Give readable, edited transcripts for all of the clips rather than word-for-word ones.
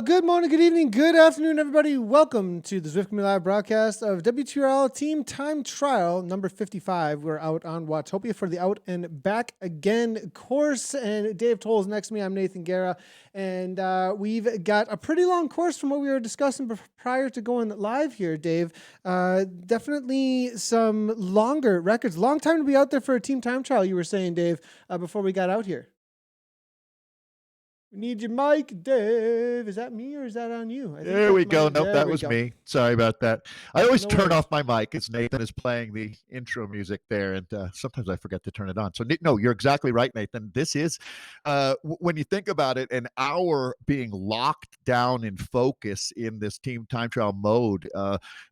Good morning, good evening, good afternoon, everybody. Welcome to the Zwifters Live broadcast of WTRL Team Time Trial number 55. We're out on Watopia for the Out and Back Again course. And Dave Towle is next to me. I'm Nathan Guerra. And we've got a pretty long course from what we were discussing prior to going live here, Dave. Definitely some longer records. Long time to be out there for a Team Time Trial, you were saying, Dave, before we got out here. We need your mic, Dave. Is that me or is that on you? There we go. Nope, that was me. Sorry about that. I always turn off my mic as Nathan is playing the intro music there, and sometimes I forget to turn it on. So, no, you're exactly right, Nathan. This is, when you think about it, an hour being locked down in focus in this team time trial mode,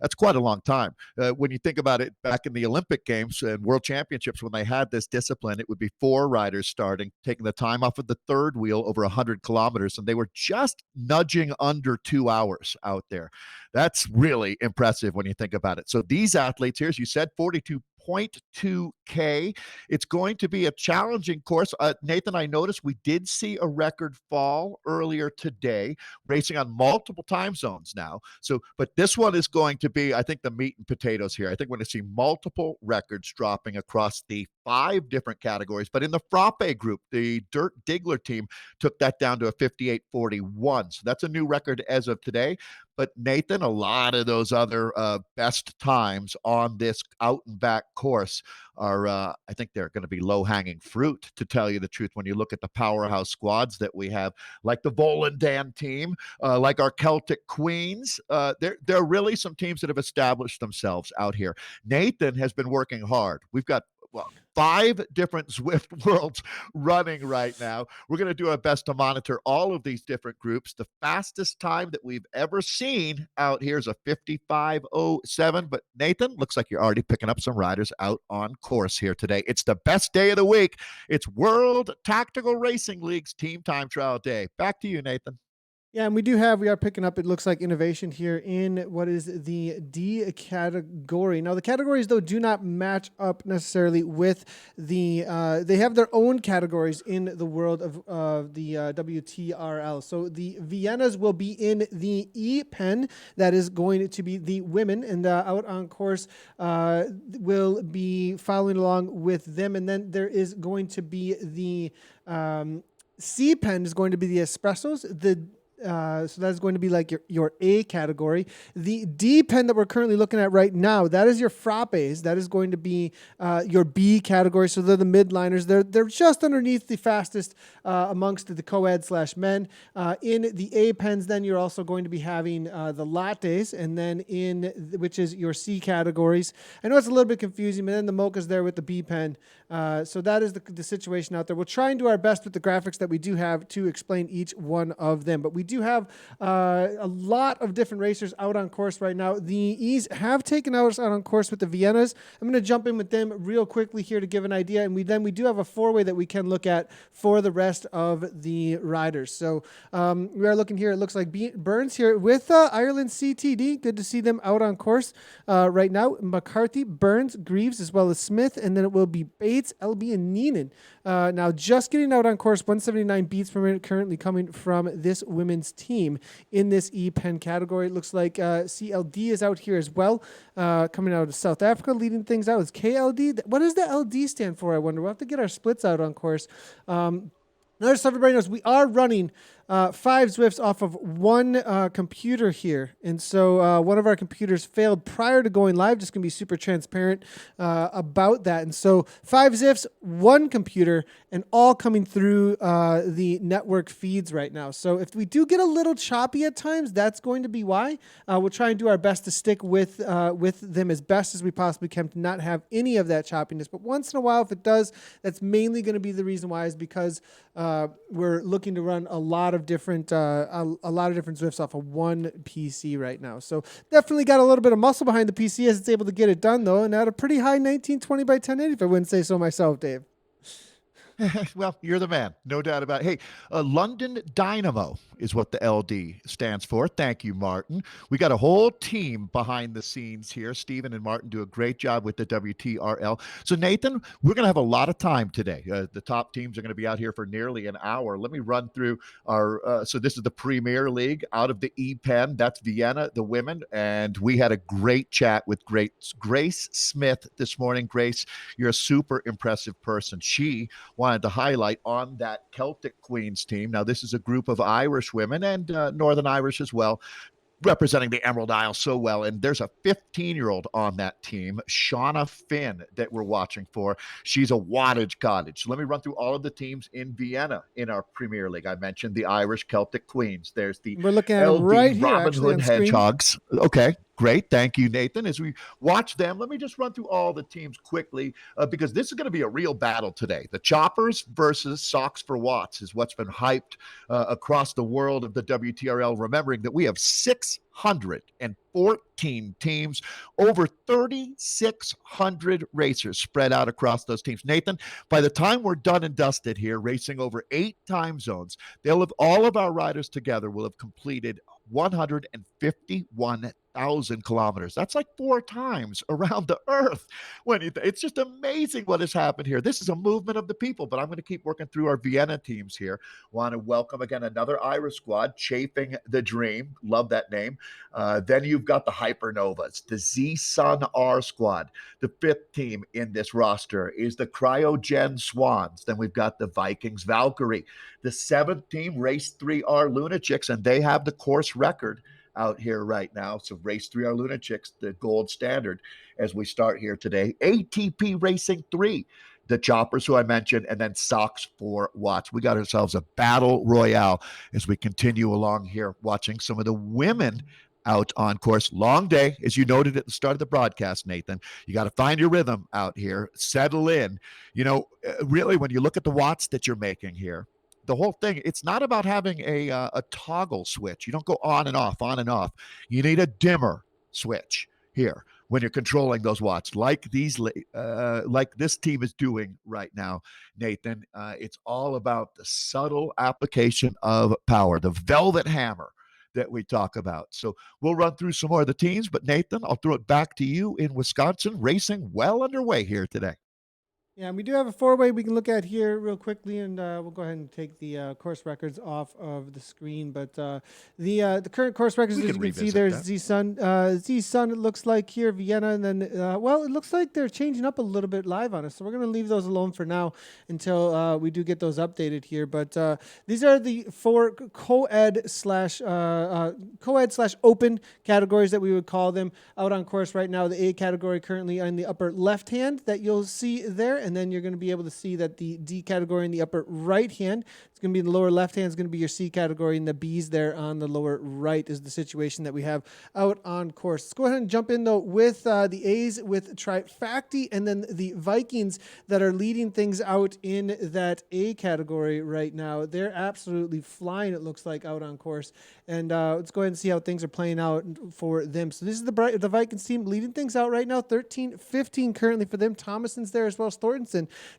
that's quite a long time. When you think about it, back in the Olympic Games and World Championships, when they had this discipline, it would be 4 riders starting, taking the time off of the third wheel over 100 kilometers, and they were just nudging under 2 hours out there. That's really impressive when you think about it. So these athletes here, as you said, 42.2K. It's going to be a challenging course. Nathan, I noticed we did see a record fall earlier today, racing on multiple time zones now. So, but this one is going to be, I think, the meat and potatoes here. I think we're going to see multiple records dropping across the 5 different categories. But in the Frappe group, the Dirt Diggler team took that down to a 58.41. So that's a new record as of today. But Nathan, a lot of those other best times on this out and back course are, I think they're going to be low-hanging fruit, to tell you the truth, when you look at the powerhouse squads that we have, like the Volendam team, like our Celtic Queens. There are really some teams that have established themselves out here. Nathan has been working hard. We've got 5 different Zwift worlds running right now. We're going to do our best to monitor all of these different groups. The fastest time that we've ever seen out here is a 55:07. But Nathan, looks like you're already picking up some riders out on course here today. It's the best day of the week. It's World Tactical Racing League's Team Time Trial Day. Back to you, Nathan. Yeah, and we are picking up, it looks like, innovation here in what is the D category. Now, the categories, though, do not match up necessarily with the, they have their own categories in the world of the WTRL. So the Viennas will be in the E pen. That is going to be the women, and out on course will be following along with them. And then there is going to be the C pen is going to be the espressos. So that's going to be like your A category. The D pen that we're currently looking at right now, that is your frappes. That is going to be your B category. So they're the midliners. They're just underneath the fastest amongst the co-ed/men. In the A pens, then you're also going to be having the lattes, and then which is your C categories. I know it's a little bit confusing, but then the mocha's there with the B pen. So that is the situation out there. We'll try and do our best with the graphics that we do have to explain each one of them. But we do have a lot of different racers out on course right now. The E's have taken us out on course with the Viennas. I'm going to jump in with them real quickly here to give an idea. And we do have a 4-way that we can look at for the rest of the riders. So we are looking here. It looks like Burns here with Ireland CTD. Good to see them out on course right now. McCarthy, Burns, Greaves, as well as Smith. And then it will be Bates, LB, and Neenan. Now just getting out on course, 179 beats per minute currently coming from this women's team in this E-Pen category. It looks like CLD is out here as well, coming out of South Africa, leading things out. Is KLD? What does the LD stand for, I wonder? We'll have to get our splits out on course. Notice so everybody knows we are running 5 Zwifts off of one computer here. And so one of our computers failed prior to going live. Just going to be super transparent about that. And so 5 Zwifts, 1 computer, and all coming through the network feeds right now. So if we do get a little choppy at times, that's going to be why. We'll try and do our best to stick with them as best as we possibly can to not have any of that choppiness. But once in a while, if it does, that's mainly going to be the reason why, is because we're looking to run a lot of different Zwifts off of one PC right now. So definitely got a little bit of muscle behind the PC as it's able to get it done, though, and at a pretty high 1920 by 1080, if I wouldn't say so myself, Dave. Well, you're the man, no doubt about it. Hey, London Dynamo is what the LD stands for. Thank you, Martin. We got a whole team behind the scenes here. Stephen and Martin do a great job with the WTRL. So, Nathan, we're going to have a lot of time today. The top teams are going to be out here for nearly an hour. Let me run through our. So, this is the Premier League out of the E-Pen. That's Vienna, the women. And we had a great chat with Grace Smith this morning. Grace, you're a super impressive person. She wanted to highlight on that Celtic Queens team. Now, this is a group of Irish women and Northern Irish as well, representing the Emerald Isle so well. And there's a 15-year-old on that team, Shauna Finn, that we're watching for. She's a wattage cottage. So let me run through all of the teams in Vienna in our Premier League. I mentioned the Irish Celtic Queens. There's the We're looking at them LD right here, Robin actually, Hood on screen. Hedgehogs. Okay, great. Thank you, Nathan. As we watch them, let me just run through all the teams quickly because this is going to be a real battle today. The Choppers versus Socks for Watts is what's been hyped across the world of the WTRL, remembering that we have 614 teams, over 3,600 racers spread out across those teams. Nathan, by the time we're done and dusted here, racing over 8 time zones, all of our riders together will have completed 151,000 kilometers. That's like 4 times around the earth. It's just amazing what has happened here. This is a movement of the people, but I'm going to keep working through our Vienna teams here. Want to welcome again another Irish squad, Chafing the Dream. Love that name. Then you've got the Hypernovas, the Z Sun R squad. The 5th team in this roster is the Cryogen Swans. Then we've got the Vikings Valkyrie. The 7th team, Race 3R Lunatics, and they have the course record out here right now. So Race 3R Lunatics, the gold standard as we start here today. ATP Racing 3, the Choppers, who I mentioned, and then Socks for Watts. We got ourselves a battle royale as we continue along here watching some of the women out on course. Long day, as you noted at the start of the broadcast, Nathan. You got to find your rhythm out here, settle in. Really, when you look at the watts that you're making here, the whole thing, it's not about having a toggle switch. You don't go on and off, on and off. You need a dimmer switch here when you're controlling those watts, like this team is doing right now, Nathan. It's all about the subtle application of power, the velvet hammer that we talk about. So we'll run through some more of the teams, but Nathan, I'll throw it back to you in Wisconsin. Racing well underway here today. Yeah, and we do have a 4-way we can look at here real quickly, and we'll go ahead and take the course records off of the screen. But the current course records, as you can see, there's Z-Sun. Z-Sun, it looks like here, Vienna, and then, it looks like they're changing up a little bit live on us. So we're going to leave those alone for now until we do get those updated here. But these are the 4 co-ed slash open categories that we would call them out on course right now. The A category currently in the upper left hand that you'll see there. And then you're going to be able to see that the D category in the upper right hand, it's going to be in the lower left hand, is going to be your C category, and the B's there on the lower right is the situation that we have out on course. Let's go ahead and jump in, though, with the A's with Trifacti, and then the Vikings that are leading things out in that A category right now. They're absolutely flying, it looks like, out on course. And let's go ahead and see how things are playing out for them. So this is the Vikings team leading things out right now, 13-15 currently for them. Thomason's there as well as Thornton.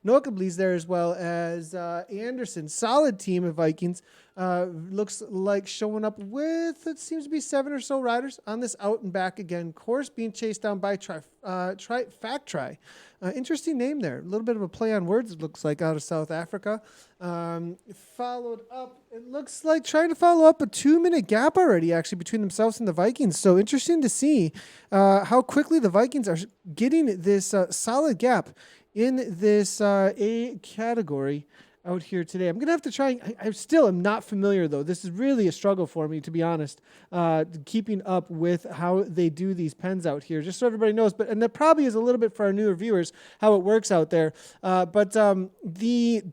Noakable's there as well as Anderson. Solid team of Vikings. Looks like showing up with, it seems to be 7 or so riders on this out and back again course, being chased down by Trifacti. Interesting name there. A little bit of a play on words, it looks like, out of South Africa. Followed up, it looks like trying to follow up a 2-minute gap already, actually, between themselves and the Vikings. So interesting to see how quickly the Vikings are getting this solid gap in this A category out here today. I'm going to have to try. I still am not familiar, though. This is really a struggle for me, to be honest, keeping up with how they do these pens out here, just so everybody knows. And that probably is a little bit for our newer viewers, how it works out there. But the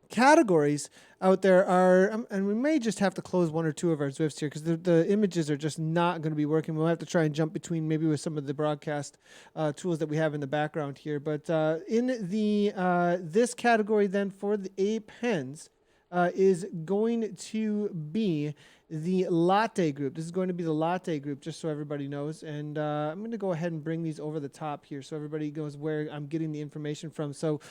categories out there are, and we may just have to close 1 or 2 of our Zwifts here because the images are just not going to be working. We'll have to try and jump between maybe with some of the broadcast tools that we have in the background here. But in the this category then for the A pens is going to be the latte group. This is going to be the latte group, just so everybody knows. And I'm going to go ahead and bring these over the top here so everybody knows where I'm getting the information from. So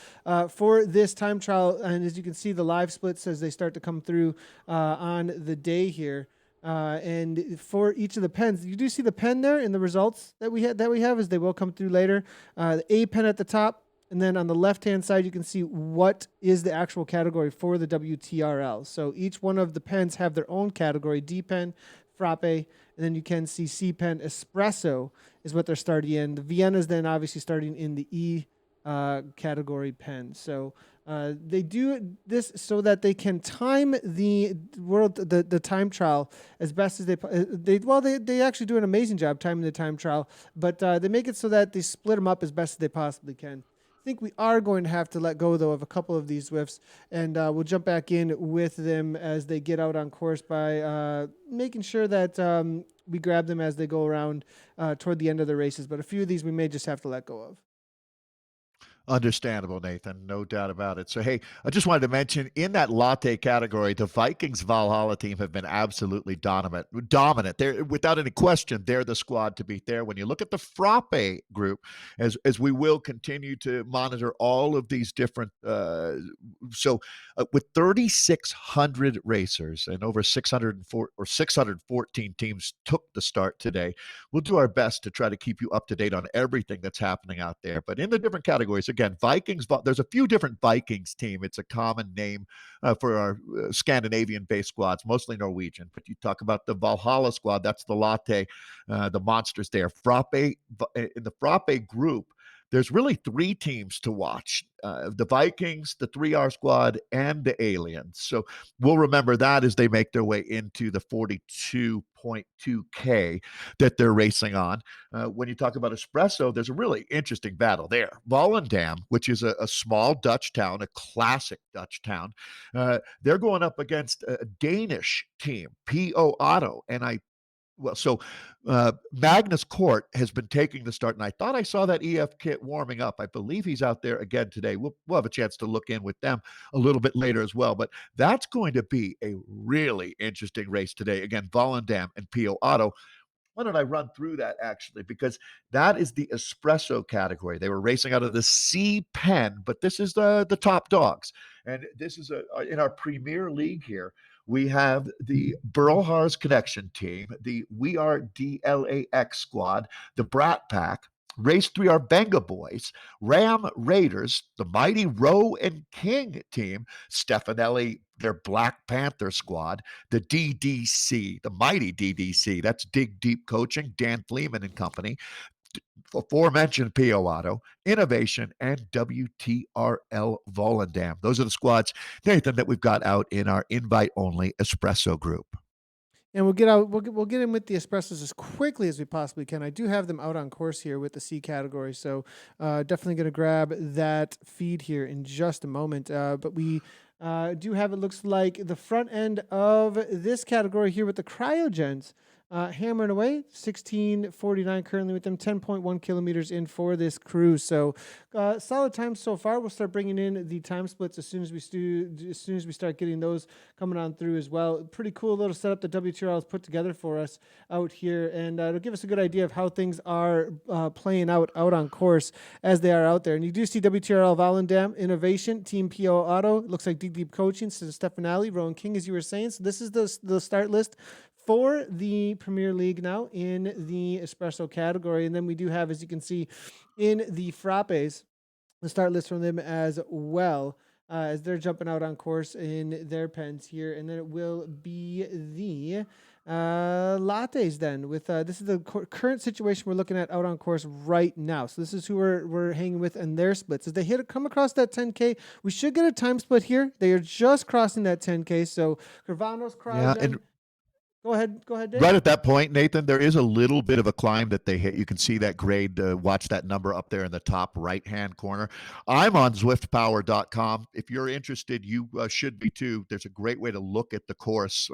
for this time trial, and as you can see, the live splits as they start to come through on the day here. And for each of the pens, you do see the pen there in the results that we have as they will come through later. The A pen at the top, and then on the left-hand side, you can see what is the actual category for the WTRL. So each one of the pens have their own category: D pen, frappe, and then you can see C pen, espresso is what they're starting in. The Vienna is then obviously starting in the E category pen. So they do this so that they can time the time trial as best as they actually do an amazing job timing the time trial, but they make it so that they split them up as best as they possibly can. I think we are going to have to let go, though, of a couple of these Zwifts, and we'll jump back in with them as they get out on course by making sure that we grab them as they go around toward the end of the races. But a few of these we may just have to let go of. Understandable, Nathan. No doubt about it. So, hey, I just wanted to mention in that latte category, the Vikings Valhalla team have been absolutely dominant. Dominant. They're without any question, they're the squad to beat there. When you look at the Frappe group, as we will continue to monitor all of these different, with 3,600 racers and over 604 or 614 teams took the start today, we'll do our best to try to keep you up to date on everything that's happening out there. But in the different categories, again, Vikings, there's a few different Vikings team. It's a common name for our Scandinavian-based squads, mostly Norwegian. But you talk about the Valhalla squad, that's the Latte, the monsters there. Frappe, in the Frappe group, there's really three teams to watch: the Vikings, the 3R squad, and the Aliens. So we'll remember that as they make their way into the 42.2K that they're racing on. When you talk about Espresso, there's a really interesting battle there. Volendam, which is a small Dutch town, a classic Dutch town, they're going up against a Danish team, PO Auto. Magnus Court has been taking the start, and I thought I saw that EF kit warming up. I believe he's out there again today. We'll have a chance to look in with them a little bit later as well. But that's going to be a really interesting race today. Again, Volendam and PO Auto. Why don't I run through that actually? Because that is the espresso category. They were racing out of the C pen, but this is the top dogs. And this is in our Premier League here. We have the Burlhars Connection team, the We Are DLAX squad, the Brat Pack, Race 3 are Benga Boys, Ram Raiders, the mighty Roe and King team, Stefanelli, their Black Panther squad, the DDC, the mighty DDC, that's Dig Deep Coaching, Dan Fleeman and company, aforementioned PO Auto, Innovation, and WTRL Volendam. Those are the squads, Nathan, that we've got out in our invite-only espresso group. And we'll get out. We'll get in with the espressos as quickly as we possibly can. I do have them out on course here with the C category, so definitely going to grab that feed here in just a moment. But we do have, it looks like, the front end of this category here with the cryogens. Hammering away, 16:49 currently with them, 10.1 kilometers in for this cruise. So solid time so far. We'll start bringing in the time splits as soon as we start getting those coming on through as well. Pretty cool little setup that WTRL has put together for us out here, and it'll give us a good idea of how things are playing out on course as they are out there. And you do see WTRL Volendam, Innovation, Team PO Auto. It looks like Dig Deep Coaching, so Stefanelli, Rowan King, as you were saying. So this is the start list for the Premier League now in the espresso category. And then we do have, as you can see, in the frappes, the start list from them as well, as they're jumping out on course in their pens here. And then it will be the lattes then with this is the current situation we're looking at out on course right now. So this is who we're hanging with in their splits. As they come across that 10K, we should get a time split here. They are just crossing that 10K. So Carvano's crowd. Yeah, and Go ahead, Dave. right at that point, Nathan, there is a little bit of a climb that they hit. You can see that grade. Watch that number up there in the top right-hand corner. I'm on ZwiftPower.com. If you're interested, you should be too. There's a great way to look at the course.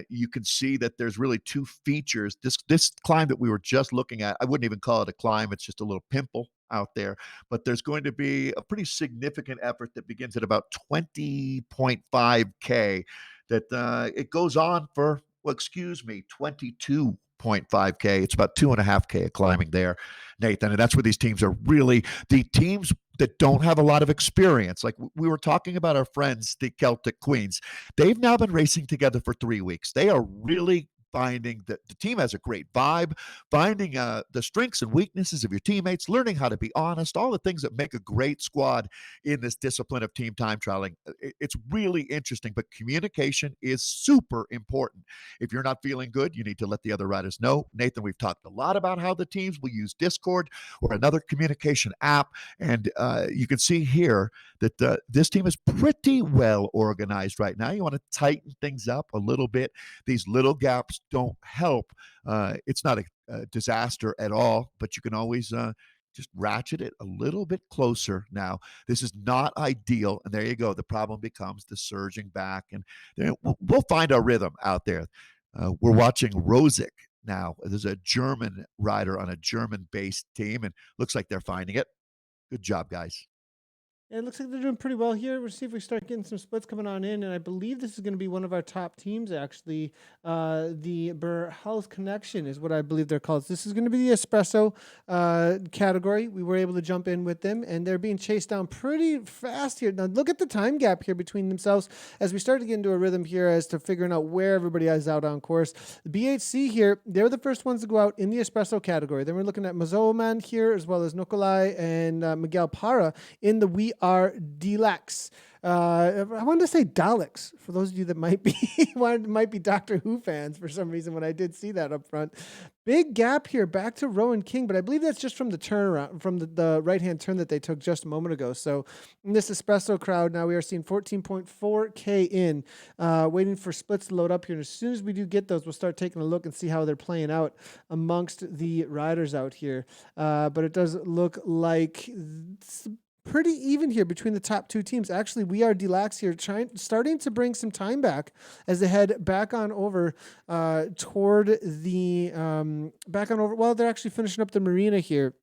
You can see that there's really two features. This climb that we were just looking at, I wouldn't even call it a climb. It's just a little pimple out there. But there's going to be a pretty significant effort that begins at about 20.5K that it goes on for well, excuse me, 22.5K. It's about 2.5K of climbing there, Nathan. And that's where these teams are really the teams that don't have a lot of experience. Like we were talking about our friends, the Celtic Queens. They've now been racing together for 3 weeks. They are really finding that the team has a great vibe, finding the strengths and weaknesses of your teammates, learning how to be honest, all the things that make a great squad in this discipline of team time trialing. It's really interesting, but communication is super important. If you're not feeling good, you need to let the other riders know. Nathan, we've talked a lot about how the teams will use Discord or another communication app, and you can see here that this team is pretty well organized right now. You want to tighten things up a little bit. These little gaps don't help. It's not a disaster at all, but you can always just ratchet it a little bit closer now. This is not ideal. And there you go. The problem becomes the surging back. And we'll find our rhythm out there. We're watching Rosick now. There's a German rider on a German based team, and looks like they're finding it. Good job, guys. It looks like they're doing pretty well here. We'll see if we start getting some splits coming on in. And I believe this is going to be one of our top teams, actually. The Burr Health Connection is what I believe they're called. This is going to be the espresso category. We were able to jump in with them, and they're being chased down pretty fast here. Now, look at the time gap here between themselves as we start to get into a rhythm here as to figuring out where everybody is out on course. The BHC here, they're the first ones to go out in the espresso category. Then we're looking at Mazoman here, as well as Nikolai and Miguel Parra in the We Are Deluxe. I wanted to say Daleks for those of you that might be Doctor Who fans for some reason when I did see that up front. Big gap here back to Rowan King, but I believe that's just from the turnaround, from the right-hand turn that they took just a moment ago. So in this espresso crowd, now we are seeing 14.4K in, waiting for splits to load up here. And as soon as we do get those, we'll start taking a look and see how they're playing out amongst the riders out here. But it does look like pretty even here between the top two teams. Actually, We Are Deluxe here starting to bring some time back as they head back on over toward the well, they're actually finishing up the marina here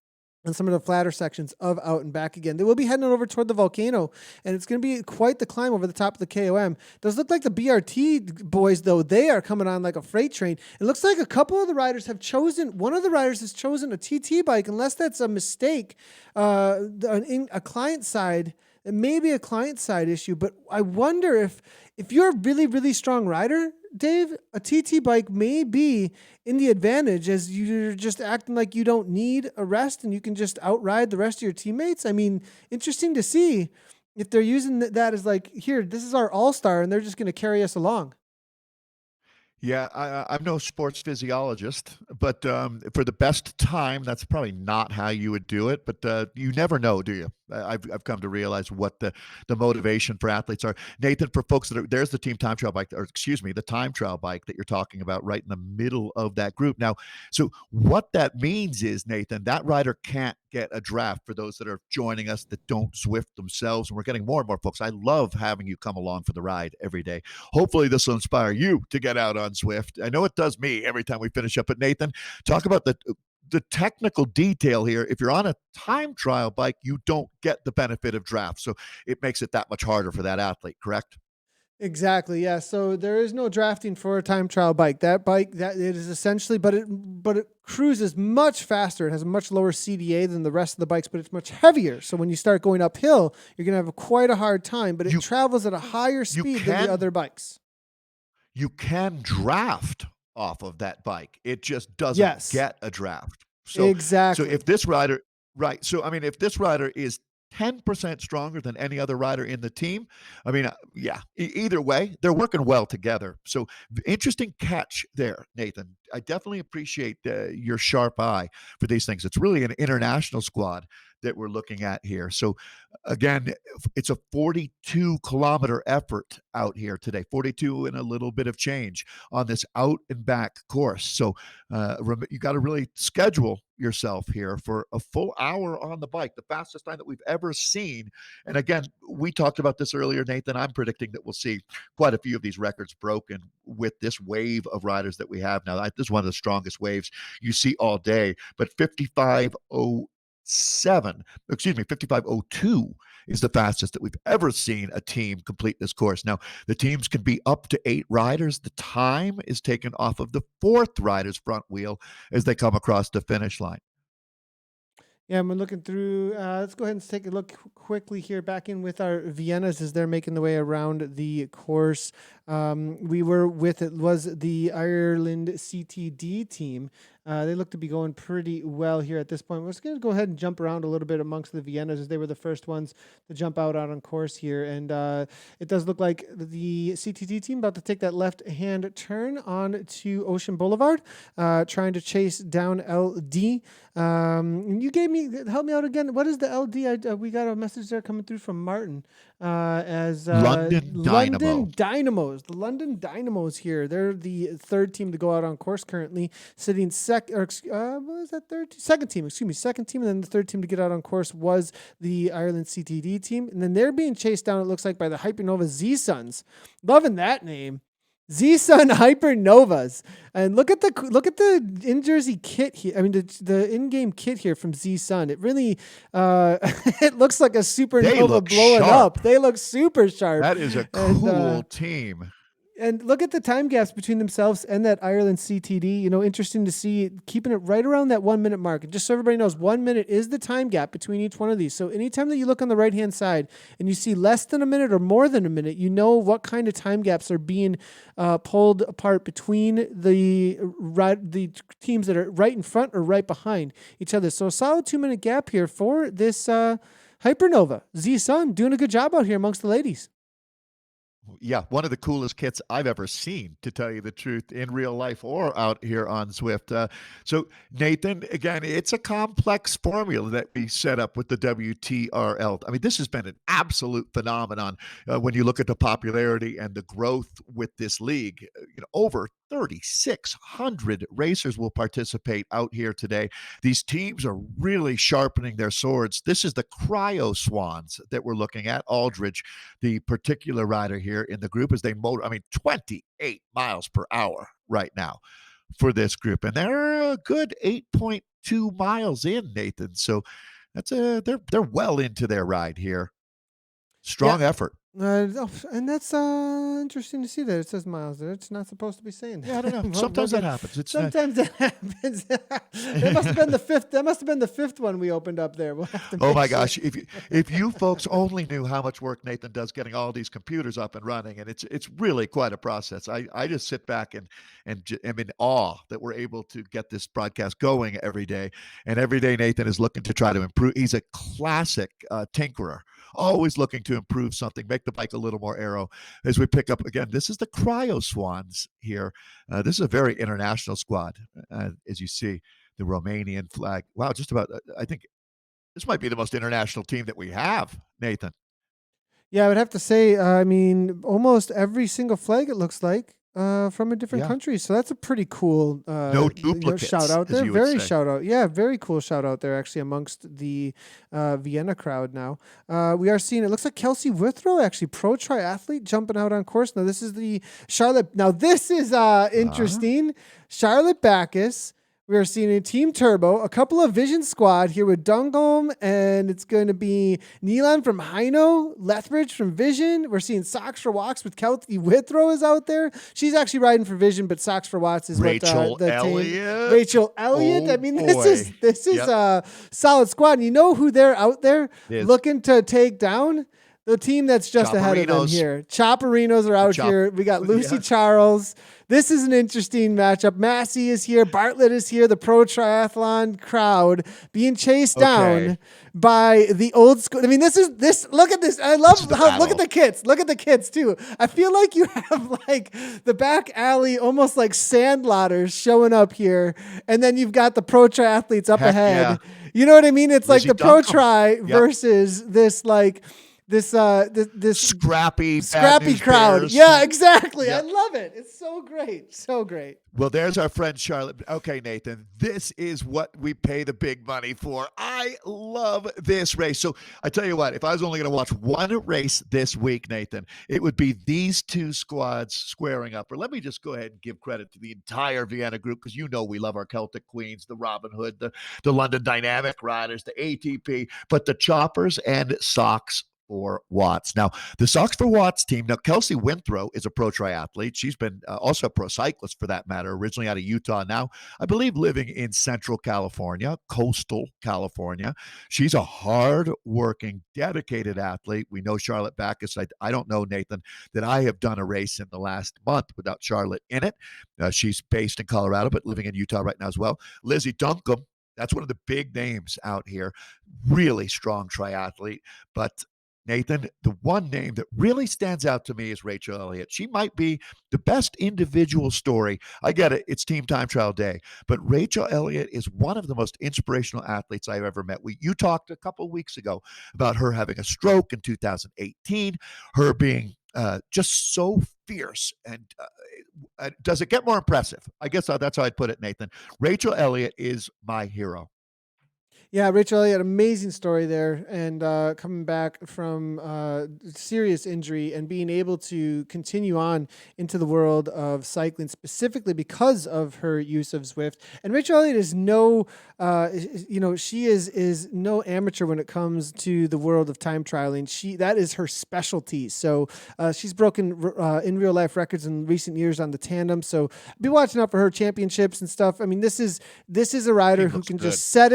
and some of the flatter sections of Out and Back again. They will be heading over toward the volcano, and it's going to be quite the climb over the top of the KOM. Does look like the BRT boys, though, they are coming on like a freight train. It looks like a couple of the riders have chosen, one of the riders has chosen a TT bike, unless that's a mistake, a client side. It may be a client side issue, but I wonder if you're a really, really strong rider, Dave, a TT bike may be in the advantage as you're just acting like you don't need a rest and you can just outride the rest of your teammates. I mean, interesting to see if they're using that as like, here, this is our all-star and they're just going to carry us along. Yeah, I'm no sports physiologist, but for the best time, that's probably not how you would do it. But you never know, do you? I've come to realize what the motivation for athletes are. Nathan, for folks that are there's the team time trial bike, or excuse me, the time trial bike that you're talking about, right in the middle of that group. Now, so what that means is, Nathan, that rider can't get a draft for those that are joining us that don't Zwift themselves, and we're getting more and more folks. I love having you come along for the ride every day. Hopefully, this will inspire you to get out on Zwift. I know it does me every time we finish up. But Nathan, talk about the technical detail here. If you're on a time trial bike, you don't get the benefit of draft. So it makes it that much harder for that athlete, correct? Exactly. Yeah. So there is no drafting for a time trial bike. That bike, that it is essentially, but it cruises much faster. It has a much lower CDA than the rest of the bikes, but it's much heavier. So when you start going uphill, you're going to have quite a hard time, but it travels at a higher speed than the other bikes. You can draft off of that bike. It just doesn't get a draft. So exactly. So if this rider, right? So I mean, if this rider is 10% stronger than any other rider in the team, I mean, yeah. Either way, they're working well together. So interesting catch there, Nathan. I definitely appreciate your sharp eye for these things. It's really an international squad that we're looking at here. So again, it's a 42-kilometer effort out here today, 42 and a little bit of change on this out and back course. So you got to really schedule yourself here for a full hour on the bike, the fastest time that we've ever seen. And again, we talked about this earlier, Nathan. I'm predicting that we'll see quite a few of these records broken with this wave of riders that we have now. This is one of the strongest waves you see all day, but 55:03 55:02 is the fastest that we've ever seen a team complete this course. Now, the teams can be up to 8 riders. The time is taken off of the 4th rider's front wheel as they come across the finish line. Yeah, I'm looking through. Let's go ahead and take a look quickly here. Back in with our Viennas as they're making the way around the course. We were with it was the Ireland CTD team. They look to be going pretty well here at this point. We're just going to go ahead and jump around a little bit amongst the Viennas as they were the first ones to jump out on course here. And it does look like the CTD team about to take that left-hand turn on to Ocean Boulevard, trying to chase down LD. You gave me, help me out again. What is the LD? We got a message there coming through from Martin as London Dynamos. The London Dynamos here. They're the third team to go out on course currently, sitting what was that third? Second team, excuse me. Second team, and then the third team to get out on course was the Ireland CTD team. And then they're being chased down, it looks like, by the Hypernova Z-Suns. Loving that name. Z-Sun Hypernovas. And look at the in-jersey kit here. I mean, the in-game kit here from Z-Sun. It really it looks like a supernova blowing up. They look super sharp. That is a cool team. And look at the time gaps between themselves and that Ireland CTD. You know, interesting to see, keeping it right around that 1 minute mark. And just so everybody knows, 1 minute is the time gap between each one of these. So anytime that you look on the right-hand side and you see less than a minute or more than a minute, you know what kind of time gaps are being pulled apart between the teams that are right in front or right behind each other. So a solid 2 minute gap here for this Hypernova. Z-Sun doing a good job out here amongst the ladies. Yeah, one of the coolest kits I've ever seen, to tell you the truth, in real life or out here on Zwift. So, Nathan, again, it's a complex formula that we set up with the WTRL. I mean, this has been an absolute phenomenon when you look at the popularity and the growth with this league. Over 3,600 racers will participate out here today. These teams are really sharpening their swords. This is the Cryo Swans that we're looking at. Aldridge, the particular rider here in the group, as they motor, 28 miles per hour right now for this group. And they're a good 8.2 miles in, Nathan. So that's they're well into their ride here. Strong effort. And that's interesting to see that it says miles there. It's not supposed to be saying that. Yeah, I don't know. Sometimes that happens. Sometimes that happens. That must have been the fifth. That must have been the fifth one we opened up there. We'll have to oh my gosh! If you folks only knew how much work Nathan does getting all these computers up and running, and it's really quite a process. I just sit back and am in awe that we're able to get this broadcast going every day. And every day Nathan is looking to try to improve. He's a classic tinkerer, always looking to improve something, make the bike a little more aero. As we pick up again, this is the Cryo Swans here. This is a very international squad, as you see the Romanian flag. Wow, just about. I think this might be the most international team that we have, Nathan. Yeah, I would have to say. Almost every single flag, it looks like, from a different country. So that's a pretty cool no duplicates, shout out there. Very shout out. Yeah, very cool shout out there actually amongst the Vienna crowd now. We are seeing, it looks like Kelsey Withrow, actually pro triathlete, jumping out on course. Now this is the Charlotte. Now this is interesting. Charlotte Backus. We are seeing a Team Turbo, a couple of Vision Squad here with Dungholm, and it's going to be Neelan from Hino, Lethbridge from Vision. We're seeing Socks for Walks with Kelsey Withrow is out there. She's actually riding for Vision, but Socks for Watts is Rachel the Elliot. team. Rachel Elliot. Oh, this is a solid squad. And you know who they're out there looking to take down? The team that's just ahead of them here. Chopperinos are out here. We got Lucy Charles. This is an interesting matchup. Massey is here. Bartlett is here. The pro triathlon crowd being chased down by the old school. I mean, this. Look at this. I love how. Look at the kits. Look at the kits too. I feel like you have like the back alley, almost like sandlotters showing up here, and then you've got the pro triathletes up ahead. Yeah. You know what I mean? It's like the pro tri versus this like this Scrappy, bad scrappy news crowd. bears. Yeah, exactly. I Yeah. love it. It's so great. So great. Well, there's our friend Charlotte. Okay, Nathan, this is what we pay the big money for. I love this race. So I tell you what, if I was only going to watch one race this week, Nathan, it would be these two squads squaring up. Or let me just go ahead and give credit to the entire Vienna group, because you know we love our Celtic Queens, the Robin Hood, the London Dynamic Riders, the ATP, but the Choppers and Socks for Watts. Now, the Socks for Watts team, now Kelsey Winthrow is a pro triathlete. She's been also a pro cyclist for that matter, originally out of Utah, now I believe living in Central California, coastal California. She's a hard-working, dedicated athlete. We know Charlotte Backus. I don't know, Nathan, that I have done a race in the last month without Charlotte in it. She's based in Colorado, but living in Utah right now as well. Lizzie Duncombe, that's one of the big names out here. Really strong triathlete, but Nathan, the one name that really stands out to me is Rachel Elliott. She might be the best individual story. I get it, it's Team Time Trial Day, but Rachel Elliott is one of the most inspirational athletes I've ever met. You talked a couple of weeks ago about her having a stroke in 2018, her being just so fierce. And does it get more impressive? I guess that's how I'd put it, Nathan. Rachel Elliott is my hero. Yeah, Rachel Elliott, amazing story there, and coming back from serious injury and being able to continue on into the world of cycling, specifically because of her use of Zwift. And Rachel Elliott is she is no amateur when it comes to the world of time trialing. That is her specialty. So she's broken in real life records in recent years on the tandem. So be watching out for her championships and stuff. I mean, this is a rider who can just set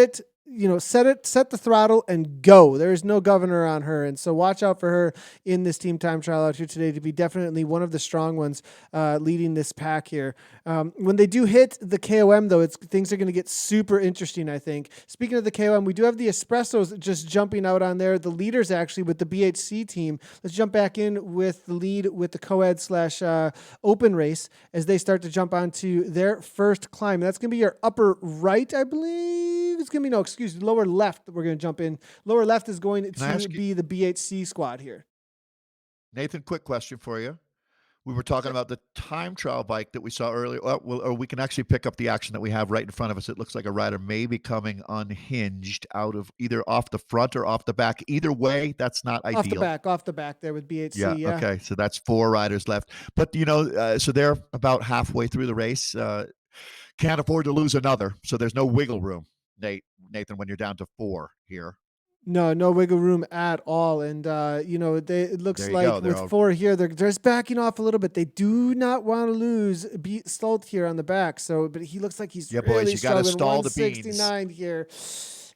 the throttle and go. There is no governor on her. And so watch out for her in this team time trial out here today to be definitely one of the strong ones leading this pack here. When they do hit the KOM, though, things are going to get super interesting, I think. Speaking of the KOM, we do have the Espressos just jumping out on there. The leaders, actually, with the BHC team. Let's jump back in with the lead with the co-ed / open race as they start to jump onto their first climb. That's going to be your upper right, I believe. It's going to be, lower left that we're going to jump in. Lower left is going to be the BHC squad here. Nathan, quick question for you. We were talking about the time trial bike that we saw earlier, or we can actually pick up the action that we have right in front of us. It looks like a rider may be coming unhinged out of either off the front or off the back. Either way, that's not ideal. Off the back there with BHC. Yeah. Okay. So that's 4 riders left. But, so they're about halfway through the race. Can't afford to lose another. So there's no wiggle room, Nathan, when you're down to 4 here. No wiggle room at all. And, it looks like with 4 here, they're just backing off a little bit. They do not want to lose Stolt here on the back. So, but he looks like he's really boys, you got to stall the beans. 169 here.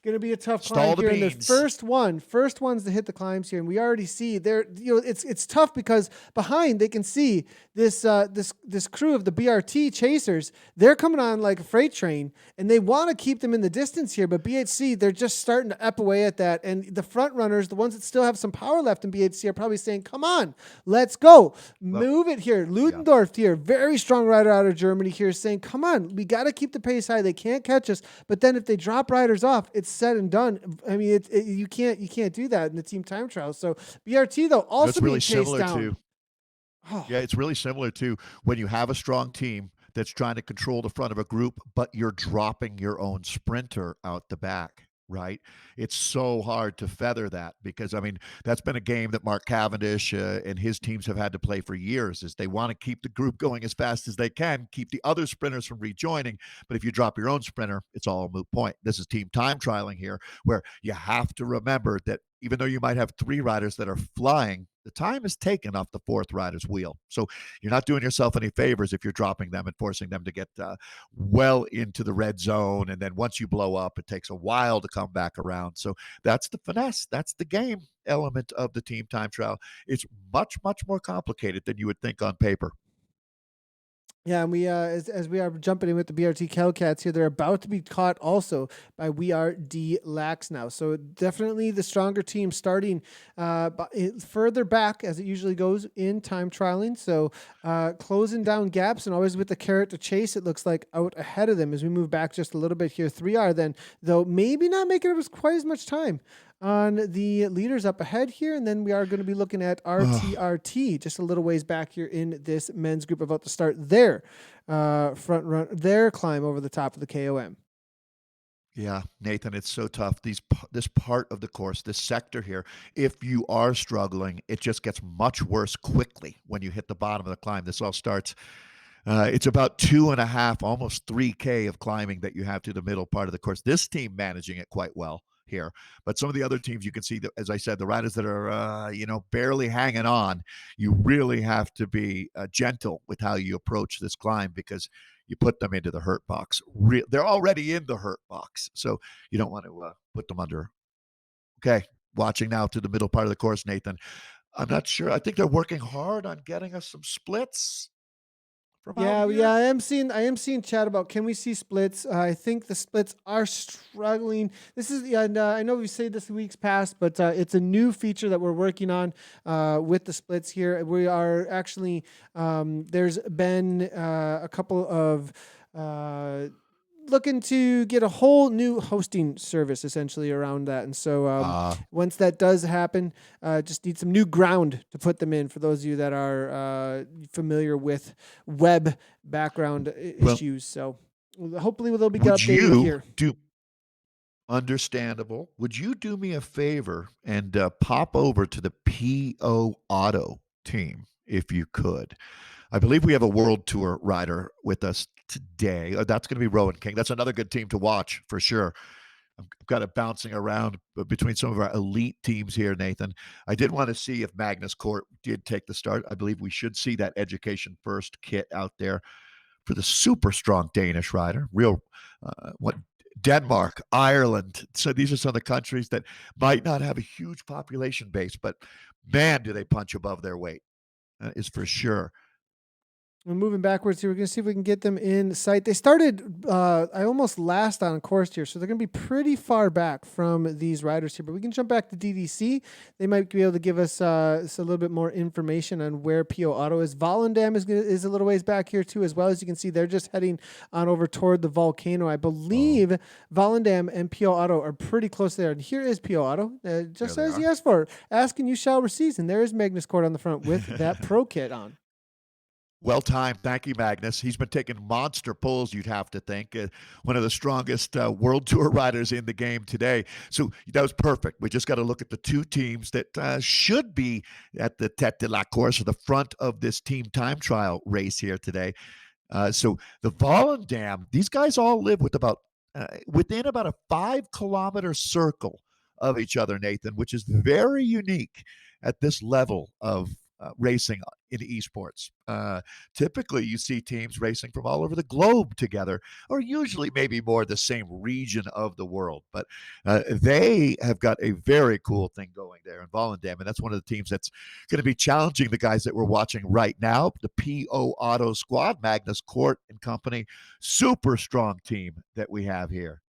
Going to be a tough climb here. And the first ones to hit the climbs here. And we already see there, it's tough because behind they can see this crew of the BRT chasers. They're coming on like a freight train and they want to keep them in the distance here. But BHC, they're just starting to ep away at that. And the front runners, the ones that still have some power left in BHC, are probably saying, come on, let's go. Move it here. Ludendorff here, very strong rider out of Germany here, saying, come on, we got to keep the pace high. They can't catch us. But then if they drop riders off, it's said and done. I mean, you can't do that in the team time trial. So BRT though also being chased down. Yeah, it's really similar to when you have a strong team that's trying to control the front of a group, but you're dropping your own sprinter out the back. Right? It's so hard to feather that because, I mean, that's been a game that Mark Cavendish and his teams have had to play for years is they want to keep the group going as fast as they can, keep the other sprinters from rejoining. But if you drop your own sprinter, it's all a moot point. This is team time trialing here where you have to remember that even though you might have 3 riders that are flying, the time is taken off the 4th rider's wheel. So you're not doing yourself any favors if you're dropping them and forcing them to get well into the red zone. And then once you blow up, it takes a while to come back around. So that's the finesse. That's the game element of the team time trial. It's much, much more complicated than you would think on paper. Yeah, and we as we are jumping in with the BRT Hellcats here, they're about to be caught also by We Are D-Lax now. So definitely the stronger team starting further back as it usually goes in time trialing. So closing down gaps and always with the carrot to chase, it looks like out ahead of them as we move back just a little bit here. 3R then, though maybe not making it quite as much time on the leaders up ahead here, and then we are going to be looking at RTRT just a little ways back here in this men's group, about to start their their climb over the top of the KOM. Yeah, Nathan, it's so tough. This part of the course, this sector here, if you are struggling, it just gets much worse quickly when you hit the bottom of the climb. This all starts. It's about 2.5, almost 3K of climbing that you have to the middle part of the course. This team managing it quite well here, but some of the other teams, you can see that, as I said, the riders that are barely hanging on. You really have to be gentle with how you approach this climb, because you put them into the hurt box. They're already in the hurt box, so you don't want to put them under. Okay, watching now to the middle part of the course, Nathan. I'm not sure. I think they're working hard on getting us some splits from out Yeah, here. I am seeing chat about, can we see splits? I think the splits are struggling. This is, and I know we say this weeks past, but it's a new feature that we're working on with the splits here. We are actually there's been a couple of looking to get a whole new hosting service essentially around that. And so once that does happen, just need some new ground to put them in for those of you that are familiar with web background issues. So hopefully they'll be updated here. Understandable. Would you do me a favor and pop over to the PO Auto team if you could? I believe we have a World Tour rider with us today. That's going to be Rowan King. That's another good team to watch for sure. I've got it bouncing around between some of our elite teams here, Nathan. I did want to see if Magnus Court did take the start. I believe we should see that Education First kit out there for the super strong Danish rider. Denmark, Ireland. So these are some of the countries that might not have a huge population base, but man, do they punch above their weight. Is for sure. We're moving backwards here. We're going to see if we can get them in sight. They started, I almost last on course here, so they're going to be pretty far back from these riders here. But we can jump back to DDC. They might be able to give us a little bit more information on where PO Auto is. Volendam is a little ways back here too, as well. As you can see, they're just heading on over toward the volcano. I believe Volendam and PO Auto are pretty close there. And here is PO Auto, just as you asked for. Ask and you shall receive. And there is Magnus Court on the front with that pro kit on. Well timed. Thank you, Magnus. He's been taking monster pulls, you'd have to think. One of the strongest World Tour riders in the game today. So that was perfect. We just got to look at the two teams that should be at the Tête de la Course, or the front of this team time trial race here today. So the Volendam, these guys all live within about a 5-kilometer circle of each other, Nathan, which is very unique at this level of racing in esports. Typically, you see teams racing from all over the globe together, or usually maybe more the same region of the world. But they have got a very cool thing going there in Volendam, and that's one of the teams that's going to be challenging the guys that we're watching right now, the PO Auto squad, Magnus Court and company. Super strong team that we have here.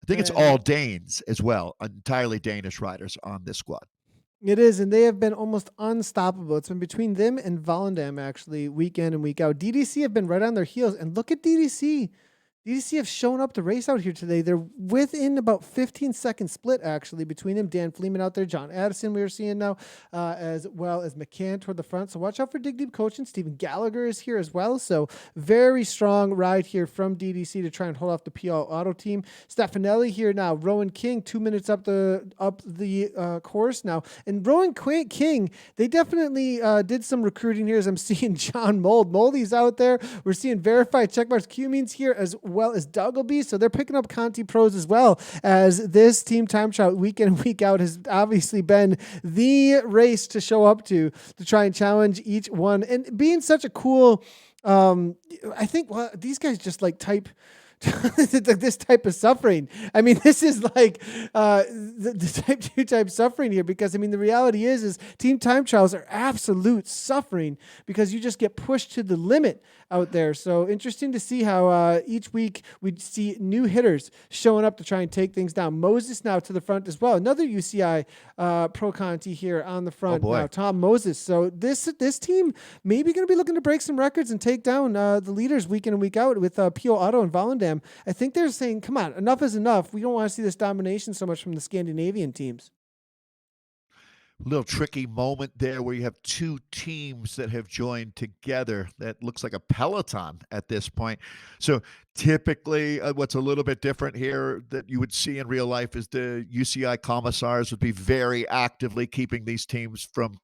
I think it's all Danes as well, entirely Danish riders on this squad. It is, and they have been almost unstoppable. It's been between them and Volendam, actually, week in and week out. DDC have been right on their heels, and look at DDC. DDC have shown up to race out here today. They're within about 15-second split, actually, between them. Dan Fleeman out there, John Addison we are seeing now, as well as McCann toward the front. So watch out for Dig Deep Coaching. Stephen Gallagher is here as well. So very strong ride here from DDC to try and hold off the PL Auto team. Stefanelli here now. Rowan King, 2 minutes up the course now. And Rowan King, they definitely did some recruiting here, as I'm seeing John Moldy's out there. We're seeing Verified Checkmarks Q-Means here as well as Duggleby. So they're picking up Conti Pros as well, as this team time trial week in and week out has obviously been the race to show up to try and challenge each one. And being such a cool, I think, well, these guys just like type this type of suffering. I mean, this is like the type 2 type suffering here, because I mean, the reality is team time trials are absolute suffering, because you just get pushed to the limit out there. So interesting to see how each week we see new hitters showing up to try and take things down. Moses now to the front as well. Another UCI Pro Conti here on the front now, Tom Moses. So this team maybe going to be looking to break some records and take down the leaders week in and week out with PO Auto and Volendam them. I think they're saying, come on, enough is enough. We don't want to see this domination so much from the Scandinavian teams. Little tricky moment there where you have two teams that have joined together. That looks like a peloton at this point. So typically, what's a little bit different here that you would see in real life is the UCI commissars would be very actively keeping these teams from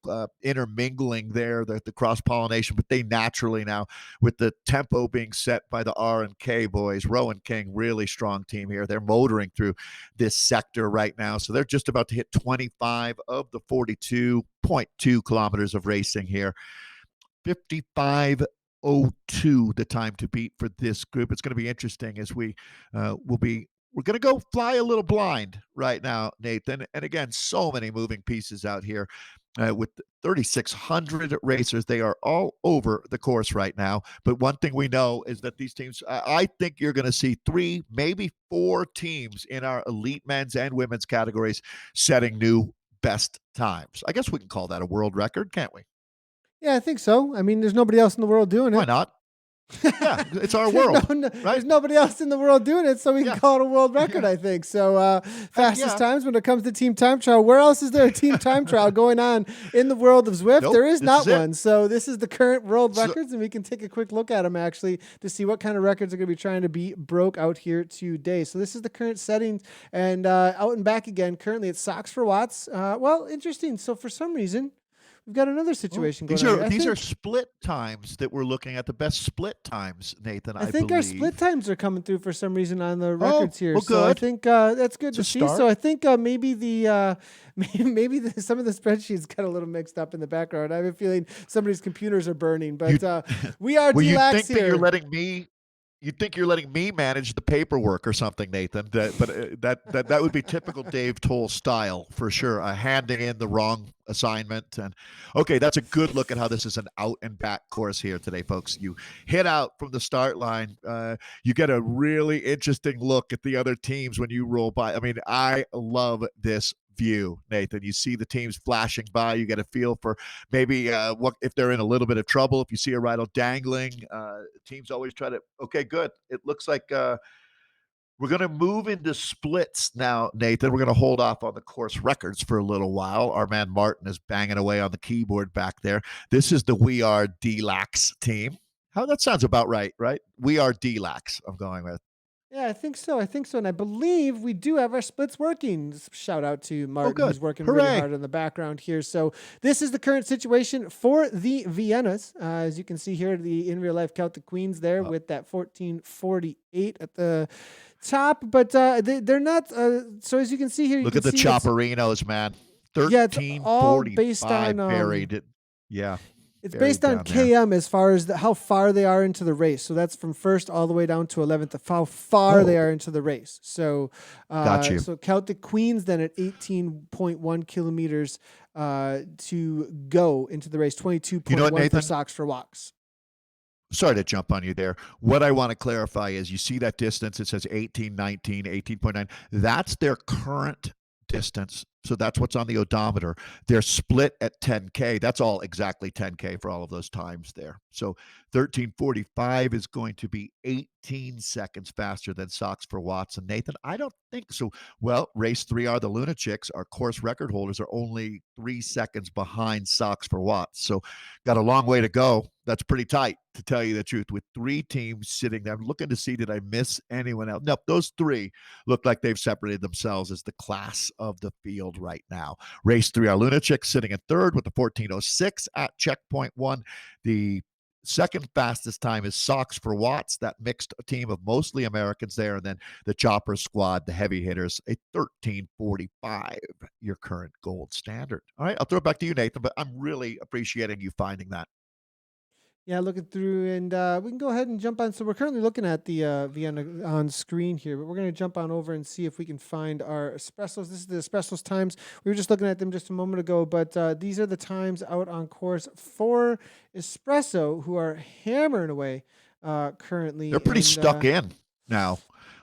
intermingling there, the cross pollination. But they naturally now, with the tempo being set by the R and K boys, Rowan King, really strong team here. They're motoring through this sector right now, so they're just about to hit 25 of the 42.2 kilometers of racing here. 55:02 the time to beat for this group. It's going to be interesting as we're going to go fly a little blind right now, Nathan. And again, so many moving pieces out here with 3,600 racers. They are all over the course right now. But one thing we know is that these teams, I think you're going to see 3, maybe 4 teams in our elite men's and women's categories setting new best times. I guess we can call that a world record, can't we? Yeah, I think so. I mean, there's nobody else in the world doing Why it. not? Yeah, it's our world, right? There's nobody else in the world doing it, so we can call it a world record, I think. So fastest times when it comes to team time trial. Where else is there a team time trial going on in the world of Zwift? Nope, there is not is one. So this is the current world records, and we can take a quick look at them actually to see what kind of records are going to be trying to be broke out here today. So this is the current settings, and out and back again. Currently it's socks for watts. Well, interesting. So for some reason, we've got another situation going on. These are split times that we're looking at, the best split times, Nathan. I think believe our split times are coming through for some reason on the records here. Well, so I good. think that's good to see. Start. So I think maybe some of the spreadsheets got a little mixed up in the background. I have a feeling somebody's computers are burning, but we are well, DLAX you think here. that you think you're letting me manage the paperwork or something, Nathan? That would be typical Dave Towle style for sure. Handing in the wrong assignment. And okay, that's a good look at how this is an out and back course here today, folks. You hit out from the start line. You get a really interesting look at the other teams when you roll by. I mean, I love this view, Nathan. You see the teams flashing by. You get a feel for maybe what if they're in a little bit of trouble. If you see a rider dangling, teams always try to. Okay, good. It looks like we're going to move into splits now, Nathan. We're going to hold off on the course records for a little while. Our man Martin is banging away on the keyboard back there. This is the We Are DLAX team. How that sounds about right? We Are DLAX. I'm going with. Yeah, I think so. And I believe we do have our splits working. Shout out to Martin, who's working really hard in the background here. So this is the current situation for the Viennas. As you can see here, the in real life Celtic Queens there with that 14:48 at the top. But they're not. So as you can see here, Look at the Chopperinos, man. 13:45 buried. Yeah. It's based on KM as far as how far they are into the race. So that's from first all the way down to 11th, of how far they are into the race. So, got you. So Celtic Queens then at 18.1 kilometers to go into the race, 22.1 for socks for walks. Sorry to jump on you there. What I want to clarify is you see that distance. It says 18:19, 18.9. That's their current distance. So that's what's on the odometer. They're split at 10K. That's all exactly 10K for all of those times there. So 13:45 is going to be 18 seconds faster than socks for watts. And Nathan, I don't think so. Well, race 3 are the Lunatics. Our course record holders are only 3 seconds behind socks for watts. So got a long way to go. That's pretty tight, to tell you the truth, with 3 teams sitting there. I'm looking to see, did I miss anyone else? No, those 3 look like they've separated themselves as the class of the field right now. Race 3, our Lunatics sitting in third with the 14:06 at checkpoint 1. The second fastest time is socks for watts, that mixed team of mostly Americans there. And then the Chopper squad, the heavy hitters, a 13:45, your current gold standard. All right, I'll throw it back to you, Nathan, but I'm really appreciating you finding that. Yeah, looking through, and we can go ahead and jump on. So we're currently looking at the Vienna on screen here, but we're going to jump on over and see if we can find our espressos. This is the espressos times. We were just looking at them just a moment ago, but these are the times out on course for espresso, who are hammering away currently. They're pretty stuck in now,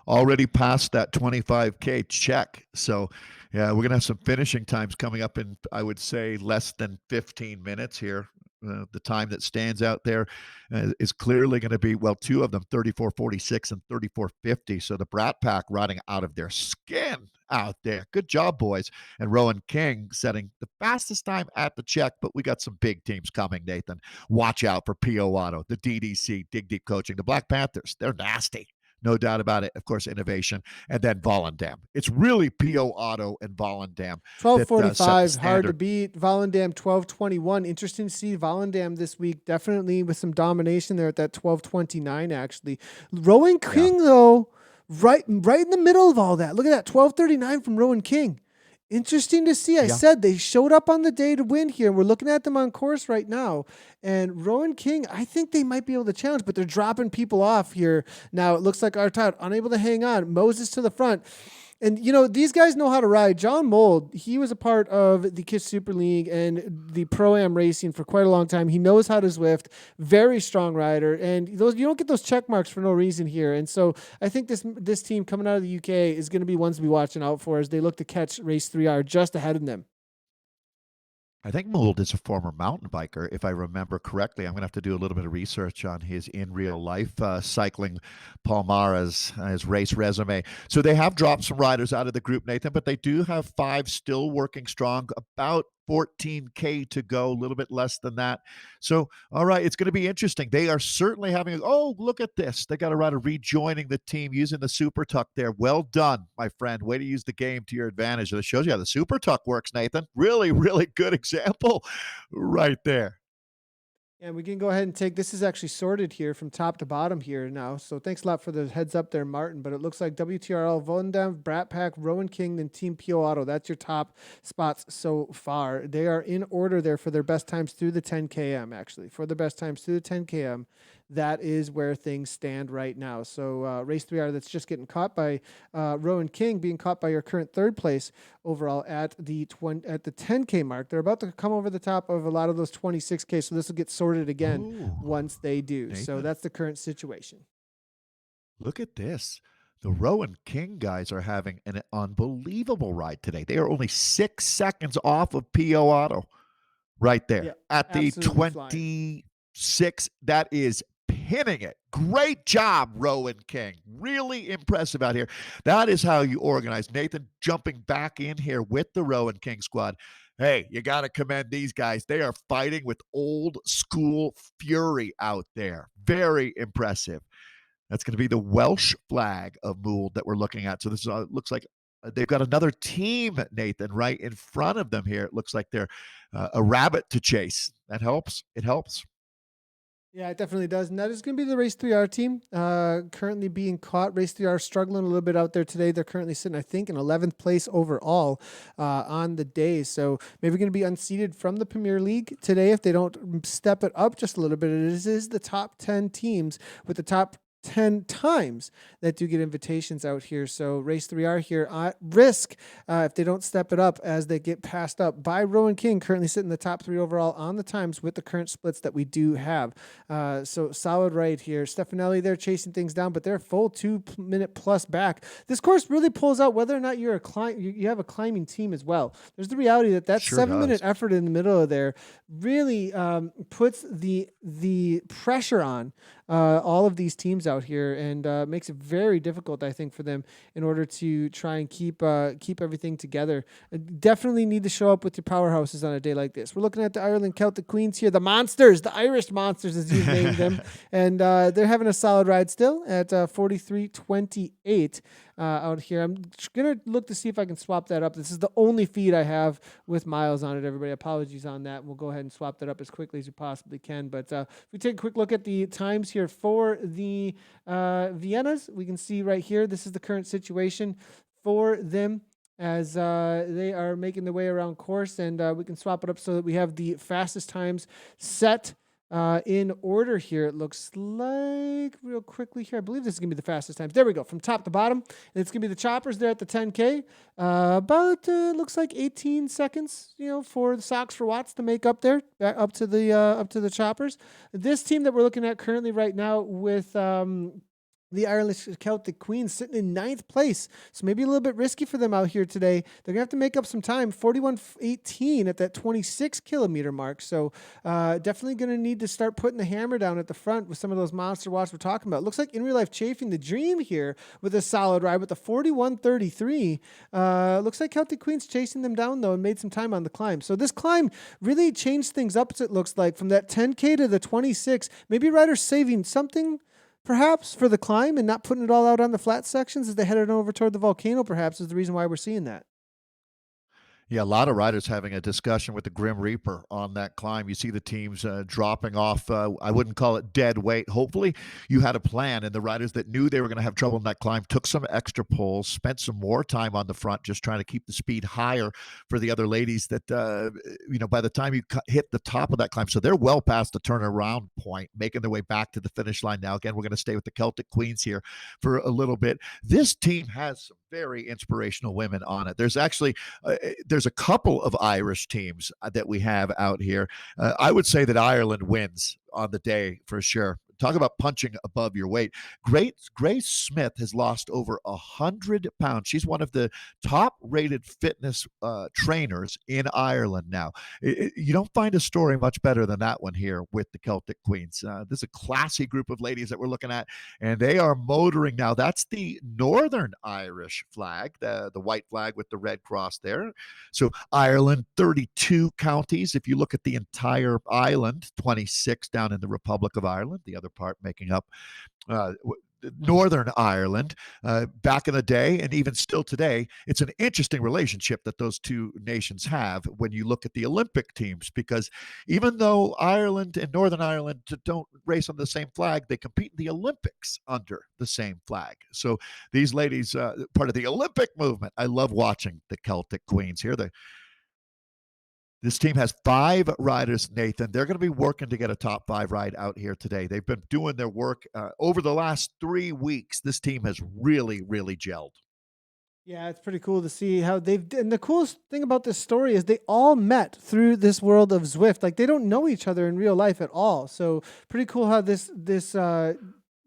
already past that 25K check. So, yeah, we're going to have some finishing times coming up in, I would say, less than 15 minutes here. the time that stands out there is clearly going to be, well, two of them 34:46 and 34:50. So the Brat Pack riding out of their skin out there. Good job, boys. And Rowan King setting the fastest time at the check, but we got some big teams coming, Nathan. Watch out for PO Auto, the DDC, Dig Deep Coaching, the Black Panthers. They're nasty. No doubt about it. Of course, Innovation, and then Volendam. It's really PO Auto and Volendam that set the 12:45, hard to standard. beat. Volendam 12:21. Interesting to see Volendam this week. Definitely with some domination there at that 12:29. Actually, Rowan King though, right in the middle of all that. Look at that 12:39 from Rowan King. Interesting to see. I said they showed up on the day to win here. We're looking at them on course right now. And Rowan King, I think they might be able to challenge, but they're dropping people off here. Now it looks like Untitled unable to hang on. Moses to the front. And, you know, these guys know how to ride. John Mold, he was a part of the KISS Super League and the Pro-Am racing for quite a long time. He knows how to Zwift. Very strong rider. And those you don't get those check marks for no reason here. And so I think this team coming out of the UK is going to be ones to be watching out for as they look to catch race 3R just ahead of them. I think Mould is a former mountain biker, if I remember correctly. I'm going to have to do a little bit of research on his in real life cycling Palmares, his race resume. So they have dropped some riders out of the group, Nathan, but they do have 5 still working strong, about 14K to go, a little bit less than that. So, all right, it's going to be interesting. They are certainly having, oh, look at this. They got a rider rejoining the team using the Super Tuck there. Well done, my friend. Way to use the game to your advantage. And it shows you how the Super Tuck works, Nathan. Really, really good example right there. And we can go ahead and take, this is actually sorted here from top to bottom here now. So thanks a lot for the heads up there, Martin. But it looks like WTRL, Volendam, Brat Pack, Rowan King, and Team PO Auto. That's your top spots so far. They are in order there for their best times through the 10 km, actually. For the best times through the 10 km. That is where things stand right now. So race 3R that's just getting caught by Rowan King, being caught by your current third place overall at the 10K mark. They're about to come over the top of a lot of those 26K, so this will get sorted again once they do. Nathan. So that's the current situation. Look at this. The Rowan King guys are having an unbelievable ride today. They are only 6 seconds off of PO Auto right there at the 26. That is pinning it. Great job, Rowan King. Really impressive out here. That is how you organize. Nathan jumping back in here with the Rowan King squad. Hey, you got to commend these guys. They are fighting with old school fury out there. Very impressive. That's going to be the Welsh flag of Mould that we're looking at. So this looks like they've got another team, Nathan, right in front of them here. It looks like they're a rabbit to chase. That helps. It helps. Yeah, it definitely does. And that is going to be the Race 3R team currently being caught. Race 3R struggling a little bit out there today. They're currently sitting, I think, in 11th place overall on the day. So maybe going to be unseated from the Premier League today if they don't step it up just a little bit. It is the top 10 teams with the top 10 times that do get invitations out here. So Race 3R here at risk if they don't step it up as they get passed up by Rowan King, currently sitting in the top 3 overall on the times with the current splits that we do have. So solid right here. Stefanelli, they're chasing things down, but they're full 2-minute plus back. This course really pulls out whether or not you're you have a climbing team as well. There's the reality that Sure 7-minute effort in the middle of there really puts the pressure on all of these teams out here and makes it very difficult, I think, for them in order to try and keep everything together. Definitely need to show up with your powerhouses on a day like this. We're looking at the Ireland Celtic Queens here, the Monsters, the Irish Monsters as you've named them, and they're having a solid ride still at 43:28 out here. I'm gonna look to see if I can swap that up. This is the only feed I have with miles on it, everybody. Apologies on that. We'll go ahead and swap that up as quickly as we possibly can. But if we take a quick look at the times here for the Viennas, we can see right here, this is the current situation for them as they are making their way around course, and we can swap it up so that we have the fastest times set in order here. It looks like real quickly here. I believe this is going to be the fastest times. There we go. From top to bottom. And it's going to be the choppers there at the 10K. About looks like 18 seconds, for the Socks for Watts to make up there, back up to the choppers. This team that we're looking at currently right now with the The Irish Celtic Queens sitting in ninth place. So maybe a little bit risky for them out here today. They're going to have to make up some time. 41:18 at that 26 kilometer mark. So definitely going to need to start putting the hammer down at the front with some of those monster watts we're talking about. Looks like In Real Life chafing the dream here with a solid ride with the 41:33. Looks like Celtic Queens chasing them down, though, and made some time on the climb. So this climb really changed things up, it looks like, from that 10K to the 26. Maybe riders saving something perhaps for the climb and not putting it all out on the flat sections as they headed over toward the volcano, perhaps, is the reason why we're seeing that. Yeah, a lot of riders having a discussion with the Grim Reaper on that climb. You see the teams dropping off. I wouldn't call it dead weight. Hopefully, you had a plan, and the riders that knew they were going to have trouble in that climb took some extra pulls, spent some more time on the front, just trying to keep the speed higher for the other ladies. That by the time you hit the top of that climb, so they're well past the turnaround point, making their way back to the finish line. Now, again, we're going to stay with the Celtic Queens here for a little bit. This team has some very inspirational women on it. There's actually there's a couple of Irish teams that we have out here. I would say that Ireland wins on the day for sure. Talk about punching above your weight. Grace Smith has lost over 100 pounds. She's one of the top-rated fitness trainers in Ireland now. You don't find a story much better than that one here with the Celtic Queens. This is a classy group of ladies that we're looking at, and they are motoring now. That's the Northern Irish flag, the white flag with the red cross there. So Ireland, 32 counties. If you look at the entire island, 26 down in the Republic of Ireland, the other part making up Northern Ireland. Back in the day, and even still today, it's an interesting relationship that those two nations have when you look at the Olympic teams, because even though Ireland and Northern Ireland don't race on the same flag, they compete in the Olympics under the same flag. So these ladies, part of the Olympic movement. I love watching the Celtic Queens here. This team has 5 riders, Nathan. They're going to be working to get a top 5 ride out here today. They've been doing their work over the last 3 weeks. This team has really, really gelled. Yeah, it's pretty cool to see how and the coolest thing about this story is they all met through this world of Zwift. Like, they don't know each other in real life at all. So pretty cool how this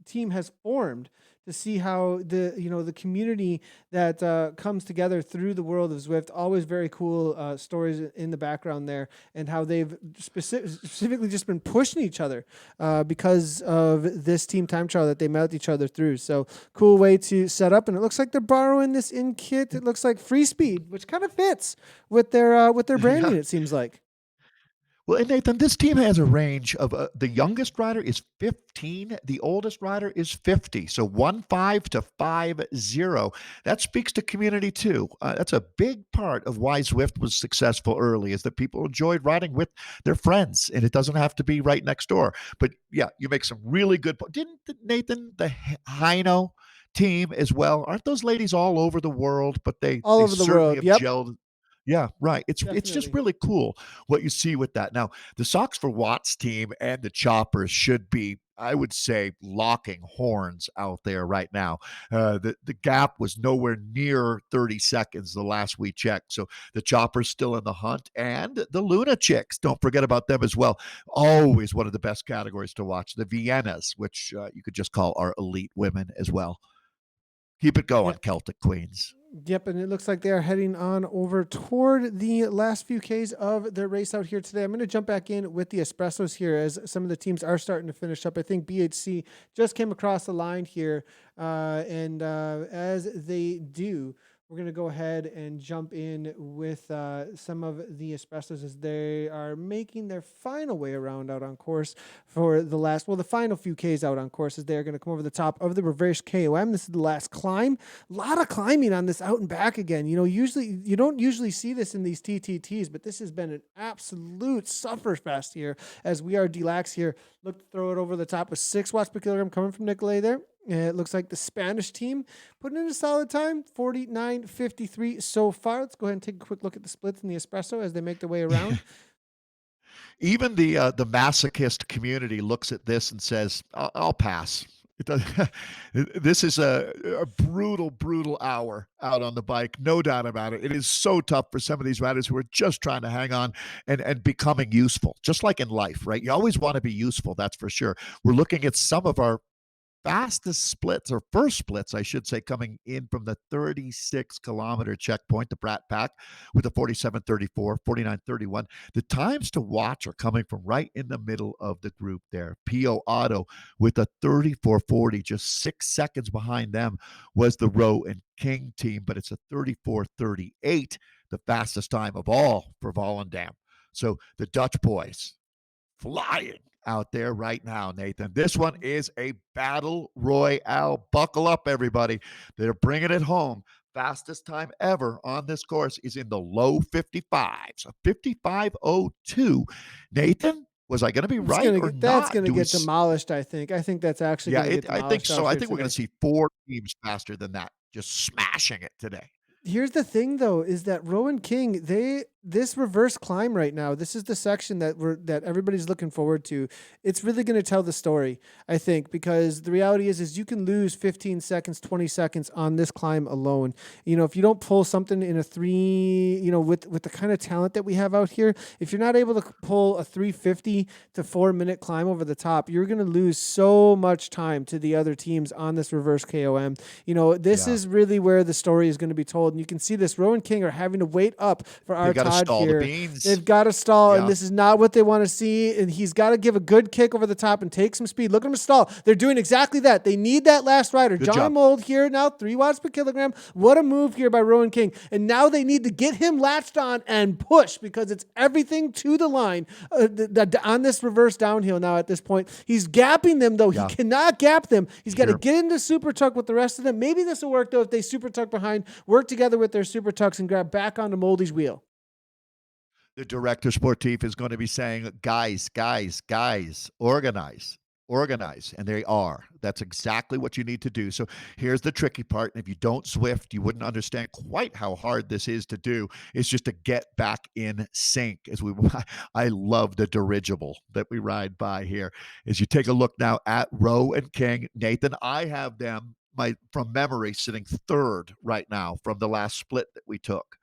team has formed, to see how the community that comes together through the world of Zwift. Always very cool stories in the background there, and how they've specifically just been pushing each other because of this team time trial that they met each other through. So cool way to set up, and it looks like they're borrowing this in kit. It looks like Free Speed, which kind of fits with their branding. Yeah. It seems like. Well, and Nathan, this team has a range of the youngest rider is 15, the oldest rider is 50. So 15 to 50. That speaks to community too. That's a big part of why Zwift was successful early, is that people enjoyed riding with their friends, and it doesn't have to be right next door. But yeah, you make some really good. Didn't Nathan the Hino team as well? Aren't those ladies all over the world? But they All they over the certainly world. have Yep. gelled. Yeah, right. It's just Definitely. really cool what you see with that. Now, the Socks for Watts team and the Choppers should be, I would say, locking horns out there right now. The gap was nowhere near 30 seconds the last we checked. So the Choppers still in the hunt, and the Luna Chicks. Don't forget about them as well. Always one of the best categories to watch. The Viennas, which you could just call our elite women as well. Keep it going, Yep. Celtic Queens. Yep, and it looks like they are heading on over toward the last few Ks of their race out here today. I'm going to jump back in with the Espressos here as some of the teams are starting to finish up. I think BHC just came across the line here, and as they do, we're going to go ahead and jump in with some of the Espressos as they are making their final way around out on course for the final few Ks out on course, as they are going to come over the top of the reverse KOM. This is the last climb. A lot of climbing on this out and back again. Usually you don't usually see this in these TTTs, but this has been an absolute sufferfest here as we are Delax here. Look to throw it over the top with 6 watts per kilogram coming from Nicolay there. It looks like the Spanish team putting in a solid time, 49:53 so far. Let's go ahead and take a quick look at the splits in the Espresso as they make their way around. Even the masochist community looks at this and says, "I'll pass." It does, this is a brutal hour out on the bike, no doubt about it. It is so tough for some of these riders who are just trying to hang on and becoming useful, just like in life, right? You always want to be useful, that's for sure. We're looking at some of our fastest splits, or first splits, I should say, coming in from the 36-kilometer checkpoint, the Brat Pack, with a 47:34, 49:31. The times to watch are coming from right in the middle of the group there. Pio Auto with a 34:40, just 6 seconds behind them was the Rowe and King team, but it's a 34:38, the fastest time of all for Volendam. So the Dutch boys flying out there right now, Nathan. This one is a battle royale. Buckle up, everybody. They're bringing it home. Fastest time ever on this course is in the low 55s, a 55:02. Nathan, was I going to be right or That's not? gonna get demolished, I think. I think that's actually Yeah, gonna get I think demolished so. out I here think we're going today. to see four teams faster than that, just smashing it today. Here's the thing though, is that Rowan King, this reverse climb right now, this is the section that everybody's looking forward to. It's really going to tell the story, I think, because the reality is you can lose 15 seconds, 20 seconds on this climb alone. If you don't pull something in a three, with the kind of talent that we have out here, if you're not able to pull a 350 to 4 minute climb over the top, you're going to lose so much time to the other teams on this reverse KOM. This Yeah. is really where the story is going to be told. And you can see this. Rowan King are having to wait up for our They got to Todd stall the here. beans. They've got to stall, and Yeah. this is not what they want to see. And he's got to give a good kick over the top and take some speed. Look at him stall. They're doing exactly that. They need that last rider. Good Johnny job. Mold here now, 3 watts per kilogram. What a move here by Rowan King. And now they need to get him latched on and push because it's everything to the line on this reverse downhill now at this point. He's gapping them, though. Yeah. He cannot gap them. He's got to Sure. get into super tuck with the rest of them. Maybe this will work, though, if they super tuck behind, work together with their super tucks and grab back onto Moldy's wheel. The director sportif is going to be saying, guys, organize. And they are. That's exactly what you need to do. So here's the tricky part. And if you don't Zwift, you wouldn't understand quite how hard this is to do. It's just to get back in sync. I love the dirigible that we ride by here. As you take a look now at Rowe and King, Nathan, I have them from memory sitting third right now from the last split that we took.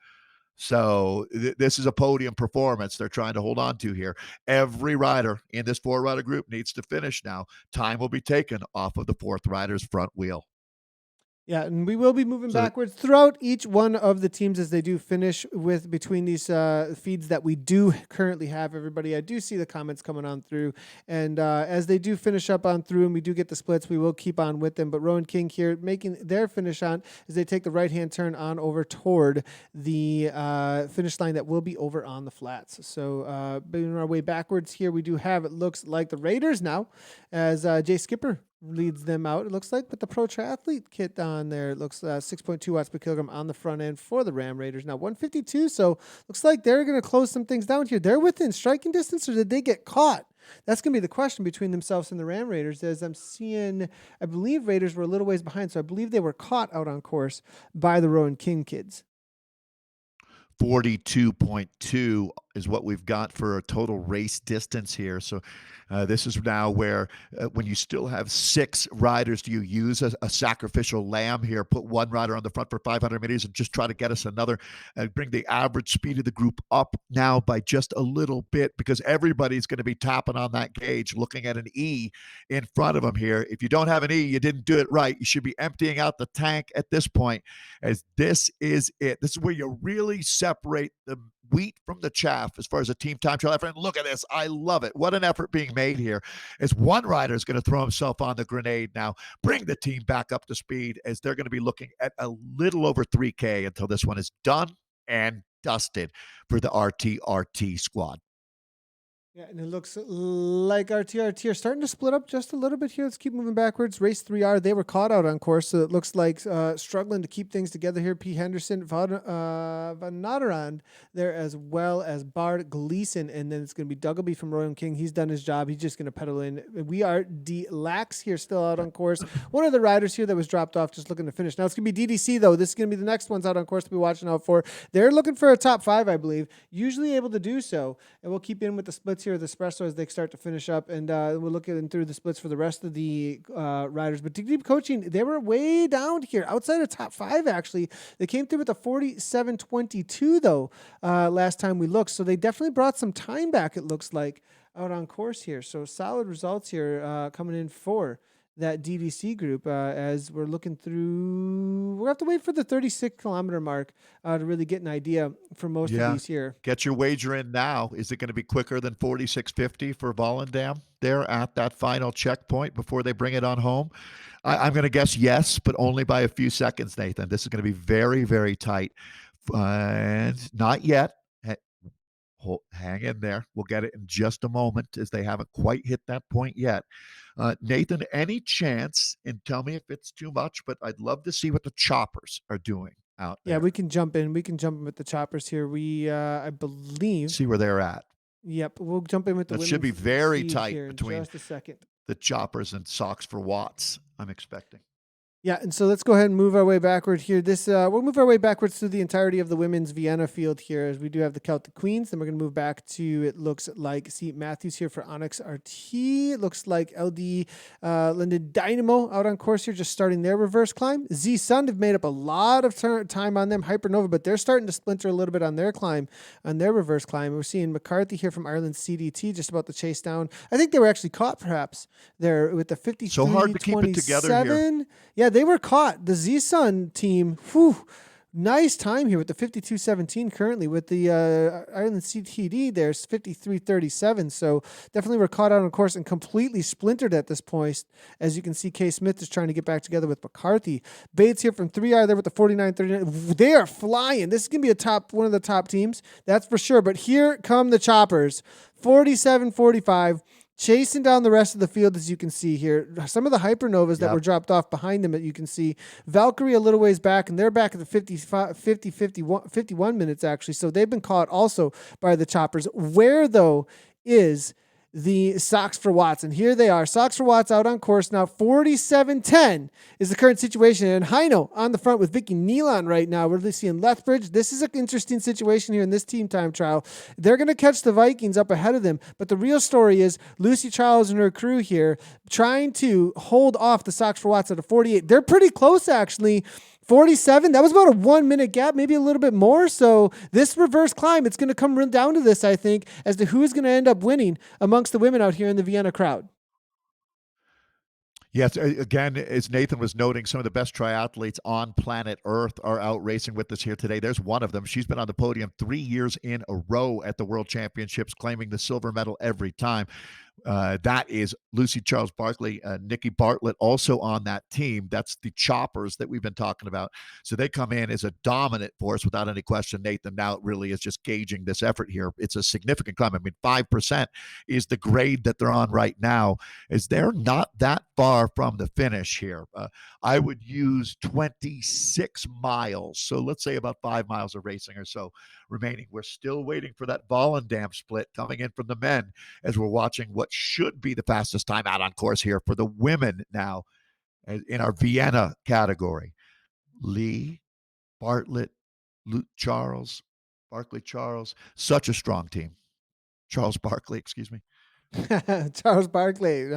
So this is a podium performance they're trying to hold on to here. Every rider in this 4-rider group needs to finish now. Time will be taken off of the 4th rider's front wheel. Yeah, and we will be moving So backwards throughout each one of the teams as they do finish with between these feeds that we do currently have. Everybody, I do see the comments coming on through, and as they do finish up on through and we do get the splits, we will keep on with them. But Rowan King here making their finish on as they take the right-hand turn on over toward the finish line that will be over on the flats. So moving our way backwards here, we do have, it looks like the Raiders now as Jay Skipper leads them out, it looks like, with the Pro Triathlete kit on there. It looks 6.2 watts per kilogram on the front end for the Ram Raiders. Now 152, so looks like they're going to close some things down here. They're within striking distance, or did they get caught? That's going to be the question between themselves and the Ram Raiders, as I'm seeing, I believe Raiders were a little ways behind, so I believe they were caught out on course by the Rowan King kids. 42.2 is what we've got for a total race distance here. So this is now where when you still have 6 riders, do you use a sacrificial lamb here, put 1 rider on the front for 500 meters and just try to get us another and bring the average speed of the group up now by just a little bit, because everybody's going to be tapping on that gauge, looking at an E in front of them here. If you don't have an E, you didn't do it right. You should be emptying out the tank at this point, as this is it. This is where you really separate the wheat from the chaff as far as a team time trial effort. And look at this. I love it. What an effort being made here, as one rider is going to throw himself on the grenade now, bring the team back up to speed, as they're going to be looking at a little over 3K until this one is done and dusted for the RTRT squad. Yeah, and it looks like our TRT are starting to split up just a little bit here. Let's keep moving backwards. Race 3R, they were caught out on course, so it looks like struggling to keep things together here. P. Henderson, Van Noterand there, as well as Bard Gleason, and then it's going to be Duggleby from Rowan King. He's done his job. He's just going to pedal in. We are D-Lax here, still out on course. One of the riders here that was dropped off just looking to finish. Now it's going to be DDC, though. This is going to be the next ones out on course to be watching out for. They're looking for a top 5, I believe. Usually able to do so, and we'll keep in with the splits here, the espresso, as they start to finish up, and we'll look at through the splits for the rest of the riders. But Deep Coaching, they were way down here, outside of top 5 actually. They came through with a 47.22 though last time we looked, so they definitely brought some time back, it looks like, out on course here. So solid results here coming in for that DDC group as we're looking through. We'll have to wait for the 36-kilometer mark to really get an idea for most of Yeah. these here. Get your wager in now. Is it going to be quicker than 46.50 for Volendam there at that final checkpoint before they bring it on home? I'm going to guess yes, but only by a few seconds, Nathan. This is going to be very, very tight. And not yet. Hang in there. We'll get it in just a moment as they haven't quite hit that point yet. Nathan, any chance, and tell me if it's too much, but I'd love to see what the choppers are doing out Yeah, there. we can jump in. We can jump in with the choppers here. I believe. See where they're at. Yep, we'll jump in with the That should be women's very feed tight here in between just a second. the choppers and socks for Watts, I'm expecting. Yeah, and so let's go ahead and move our way backward here. We'll move our way backwards through the entirety of the women's Vienna field here, as we do have the Celtic Queens. Then we're going to move back to, it looks like, Matthews here for Onyx RT. It looks like LD Linden Dynamo out on course here, just starting their reverse climb. Z Sun have made up a lot of time on them, Hypernova, but they're starting to splinter a little bit on their climb, on their reverse climb. We're seeing McCarthy here from Ireland CDT just about to chase down. I think they were actually caught perhaps there with the 53-27. So hard to keep it together here. Yeah, they were caught. The Z-Sun team, nice time here with the 52-17 currently. With the Ireland CTD, there's 53-37. So definitely were caught out on course and completely splintered at this point. As you can see, Kay Smith is trying to get back together with McCarthy. Bates here from 3R there with the 49-39. They are flying. This is going to be one of the top teams, that's for sure. But here come the choppers, 47-45. Chasing down the rest of the field, as you can see here. Some of the Hypernovas that were dropped off behind them, you can see. Valkyrie a little ways back, and they're back at the 51 minutes, actually. So they've been caught also by the choppers. Where, though, is the Socks for Watts? And here they are. Socks for Watts out on course now. 47-10 is the current situation. And Heino on the front with Vicky Nealon right now. We're seeing Lethbridge. This is an interesting situation here in this team time trial. They're going to catch the Vikings up ahead of them. But the real story is Lucy Charles and her crew here trying to hold off the Socks for Watts at a 48. They're pretty close, actually. 47, that was about a 1 minute gap, maybe a little bit more. So this reverse climb, it's going to come down to this, I think, as to who is going to end up winning amongst the women out here in the Vienna crowd. Yes, again, as Nathan was noting, some of the best triathletes on planet Earth are out racing with us here today. There's one of them. She's been on the podium 3 years in a row at the World Championships, claiming the silver medal every time. That is Lucy Charles Barkley, Nikki Bartlett also on that team. That's the choppers that we've been talking about. So they come in as a dominant force without any question, Nathan. Now it really is just gauging this effort here. It's a significant climb. I mean, 5% is the grade that they're on right now, is they're not that far from the finish here. I would use 26 miles. So let's say about 5 miles of racing or so remaining. We're still waiting for that Volendam split coming in from the men as we're watching what should be the fastest time out on course here for the women now in our Vienna category. Lee, Bartlett, Luke Charles, Barkley Charles, such a strong team. Charles Barkley, excuse me. Charles Barkley,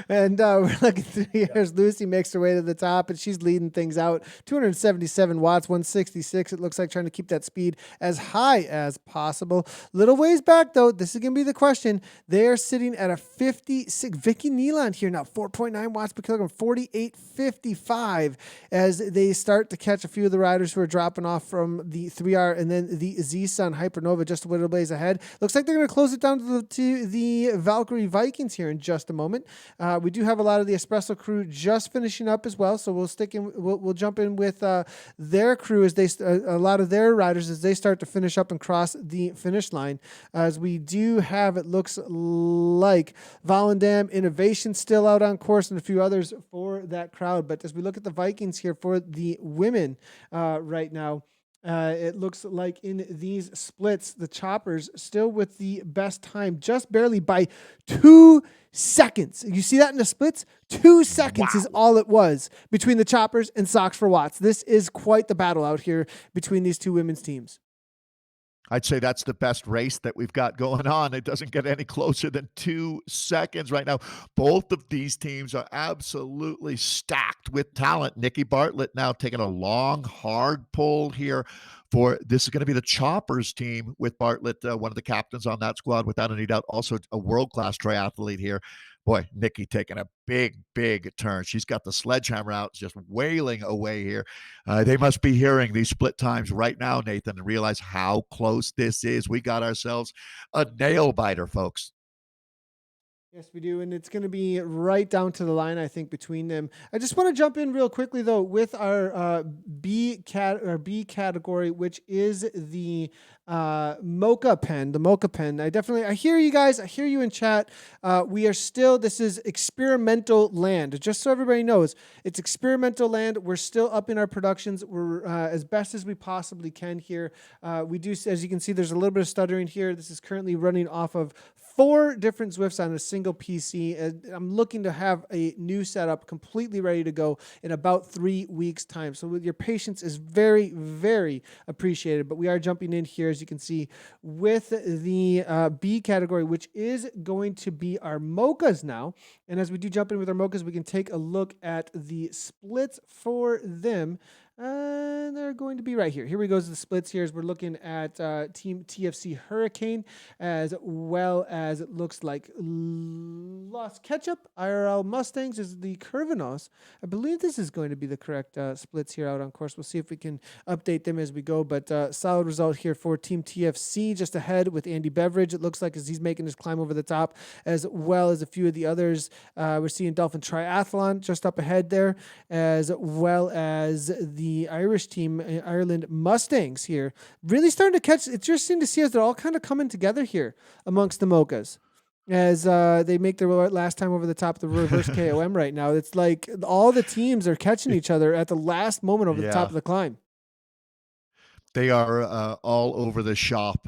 and we're looking through here as Lucy makes her way to the top, and she's leading things out. 277 watts, 166. It looks like, trying to keep that speed as high as possible. Little ways back, though. This is going to be the question. They are sitting at a 56. Vicky Nealon here now, 4.9 watts per kilogram, 48.55, as they start to catch a few of the riders who are dropping off from the 3R, and then the Z-Sun Hypernova just a little ways ahead. Looks like they're going to close it down to the Valkyrie Vikings here in just a moment. We do have a lot of the Espresso crew just finishing up as well, so we'll jump in with their crew as a lot of their riders as they start to finish up and cross the finish line. As we do have, it looks like Volendam Innovation still out on course and a few others for that crowd. But as we look at the Vikings here for the women right now, it looks like in these splits, the choppers still with the best time, just barely by 2 seconds. You see that in the splits? 2 seconds is all it was between the choppers and Socks for Watts. This is quite the battle out here between these two women's teams. I'd say that's the best race that we've got going on. It doesn't get any closer than 2 seconds right now. Both of these teams are absolutely stacked with talent. Nikki Bartlett now taking a long, hard pull here for this is going to be the Choppers team with Bartlett, one of the captains on that squad, without any doubt, also a world-class triathlete here. Boy, Nikki taking a big turn. She's got the sledgehammer out, just wailing away here. They must be hearing these split times right now, Nathan, and realize how close this is. We got ourselves a nail biter, folks. Yes, we do, and it's going to be right down to the line, I think, between them. I just want to jump in real quickly though with our B category, which is the mocha pen. The mocha pen. I hear you guys. I hear you in chat. This is experimental land. Just so everybody knows, it's experimental land. We're still up in our productions. We're as best as we possibly can here. We do, as you can see, there's a little bit of stuttering here. This is currently running off of 4 different Zwifts on a single PC. I'm looking to have a new setup completely ready to go in about 3 weeks' time. So your patience is very, very appreciated. But we are jumping in here, as you can see, with the B category, which is going to be our mochas now. And as we do jump in with our mochas, we can take a look at the splits for them. And they're going to be right here. Here we go to the splits here as we're looking at Team TFC Hurricane, as well as it looks like Lost Ketchup, IRL Mustangs is the Curvanos. I believe this is going to be the correct splits here out on course. We'll see if we can update them as we go, but solid result here for Team TFC, just ahead with Andy Beveridge, it looks like, as he's making his climb over the top, as well as a few of the others. We're seeing Dolphin Triathlon just up ahead there, as well as the Irish team, Ireland Mustangs here, really starting to catch. It's interesting to see as they're all kind of coming together here amongst the mochas as they make their last time over the top of the reverse KOM right now. It's like all the teams are catching each other at the last moment over the top of the climb. They are all over the shop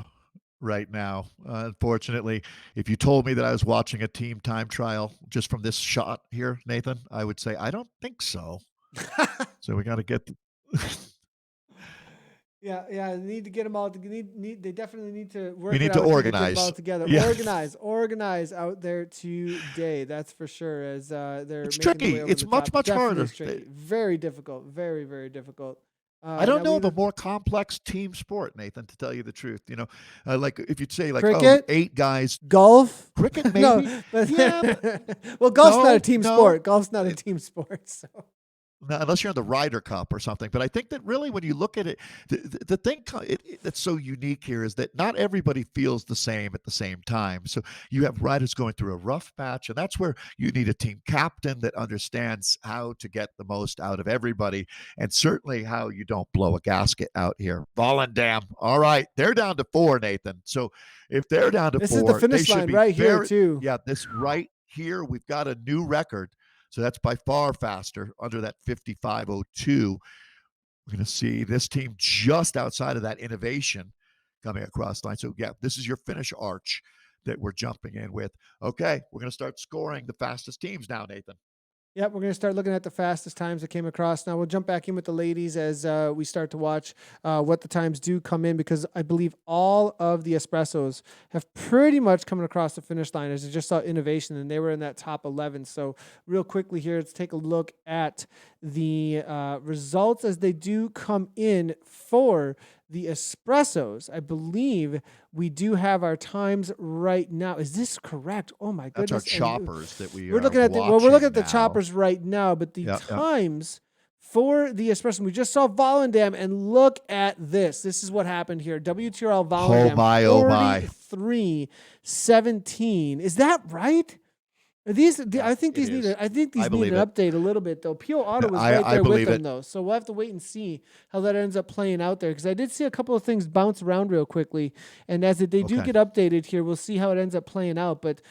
right now. Unfortunately, if you told me that I was watching a team time trial just from this shot here, Nathan, I would say, I don't think so. So we got to get Yeah, they need to get them all. They definitely need to work. We need to organize. To get them all together. Yeah. Organize out there today. That's for sure. As they're it's making tricky. Their way over It's the much top. harder. Tricky. Very difficult. Very, very difficult. I don't know of a more complex team sport, Nathan, to tell you the truth. You know, like if you'd say like cricket, 8 guys, golf, cricket, maybe. No, but, yeah. Well, golf's not a team sport. Golf's not a team sport. So. Unless you're in the Ryder Cup or something. But I think that really when you look at it, the thing that's so unique here is that not everybody feels the same at the same time. So you have riders going through a rough patch, and that's where you need a team captain that understands how to get the most out of everybody, and certainly how you don't blow a gasket out here. Volendam, all right, they're down to 4, Nathan. So if they're down to 4, this is the finish line right here too. Yeah, this right here, we've got a new record. So that's by far faster, under that 55:02. We're going to see this team just outside of that innovation coming across the line. So, yeah, this is your finish arch that we're jumping in with. Okay, we're going to start scoring the fastest teams now, Nathan. Yep, we're going to start looking at the fastest times that came across. Now we'll jump back in with the ladies as we start to watch what the times do come in, because I believe all of the espressos have pretty much come across the finish line, as I just saw innovation, and they were in that top 11. So real quickly here, let's take a look at the results as they do come in for the espressos. I believe we do have our times right now. Is this correct? Oh my goodness! That's our choppers that we're looking at. We're looking at the now. choppers right now, but the times for the espresso, we just saw Volendam, and look at this. This is what happened here. WTRL Volendam, oh my! 43:17. Is that right? I think these need an update a little bit though. Pio Auto was right there with them though, so we'll have to wait and see how that ends up playing out there. Because I did see a couple of things bounce around real quickly, and as they do get updated here, we'll see how it ends up playing out. But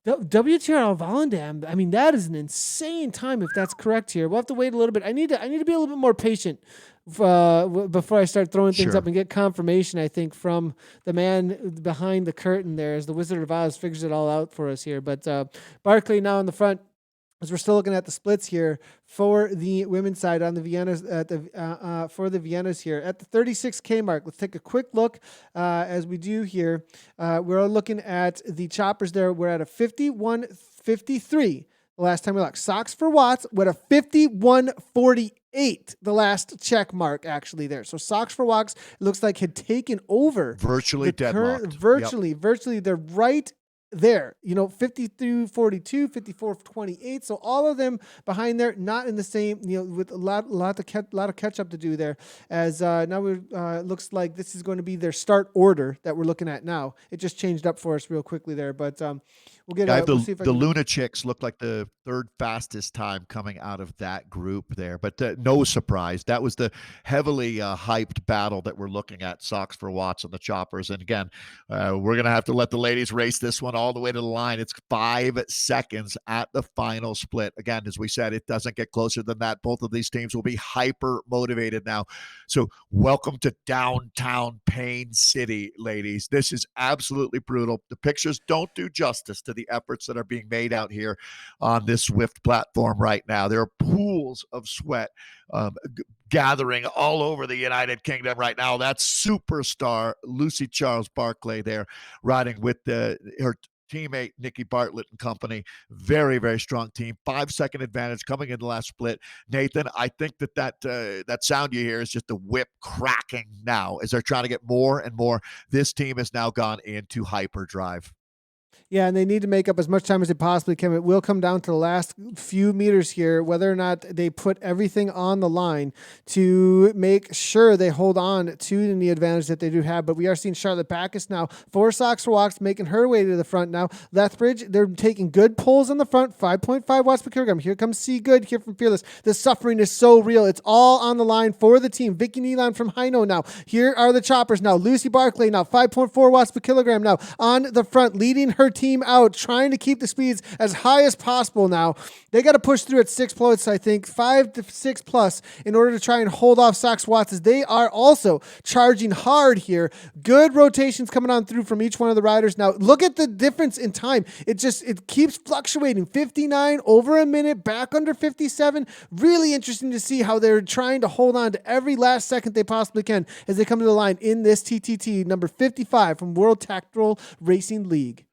WTRL Volendam, I mean, that is an insane time if that's correct here. We'll have to wait a little bit. I need to be a little bit more patient before I start throwing things up and get confirmation, I think, from the man behind the curtain there, as the Wizard of Oz figures it all out for us here. But Barclay now in the front, as we're still looking at the splits here for the women's side on the Viennas for the Viennas here at the 36K mark. Let's take a quick look as we do here. We're looking at the choppers there. We're at a 51:53. The last time we looked. Socks for Watts with a 51:48. The last check mark actually there. So Socks for Watts, it looks like, had taken over. Virtually deadlocked. Virtually. They're right there, 52-42, 54-28. So all of them behind there, not in the same, with a lot of catch up to do there. As now we looks like this is going to be their start order that we're looking at now. It just changed up for us real quickly there, but we'll get. Yeah, I have We'll see if I the can. Lunatics look like the third fastest time coming out of that group there, but no surprise. That was the heavily hyped battle that we're looking at, Sox for Watts and the Choppers. And again, we're going to have to let the ladies race this one all the way to the line. It's 5 seconds at the final split. Again, as we said, it doesn't get closer than that. Both of these teams will be hyper motivated now. So welcome to downtown Pain City, ladies. This is absolutely brutal. The pictures don't do justice to the efforts that are being made out here on this Zwift platform right now. There are pools of sweat gathering all over the United Kingdom right now. That's superstar Lucy Charles Barclay there riding with her teammate Nikki Bartlett and company. Very, very strong team. 5-second advantage coming in the last split. Nathan, I think that sound you hear is just the whip cracking now as they're trying to get more and more. This team has now gone into hyperdrive. Yeah, and they need to make up as much time as they possibly can. It will come down to the last few meters here, whether or not they put everything on the line to make sure they hold on to the advantage that they do have. But we are seeing Charlotte Backus now, 4 Sox for Walks, making her way to the front now. Lethbridge, they're taking good pulls on the front, 5.5 watts per kilogram. Here comes C Good here from Fearless. The suffering is so real. It's all on the line for the team. Vicky Nealon from Hino now. Here are the Choppers now. Lucy Barclay now, 5.4 watts per kilogram now on the front, leading her team out, trying to keep the speeds as high as possible now. They got to push through at 6 plus, I think, 5 to 6 plus in order to try and hold off Sox Watts as they are also charging hard here. Good rotations coming on through from each one of the riders. Now, look at the difference in time. It keeps fluctuating. 59 over a minute, back under 57. Really interesting to see how they're trying to hold on to every last second they possibly can as they come to the line in this TTT number 55 from World Tactical Racing League.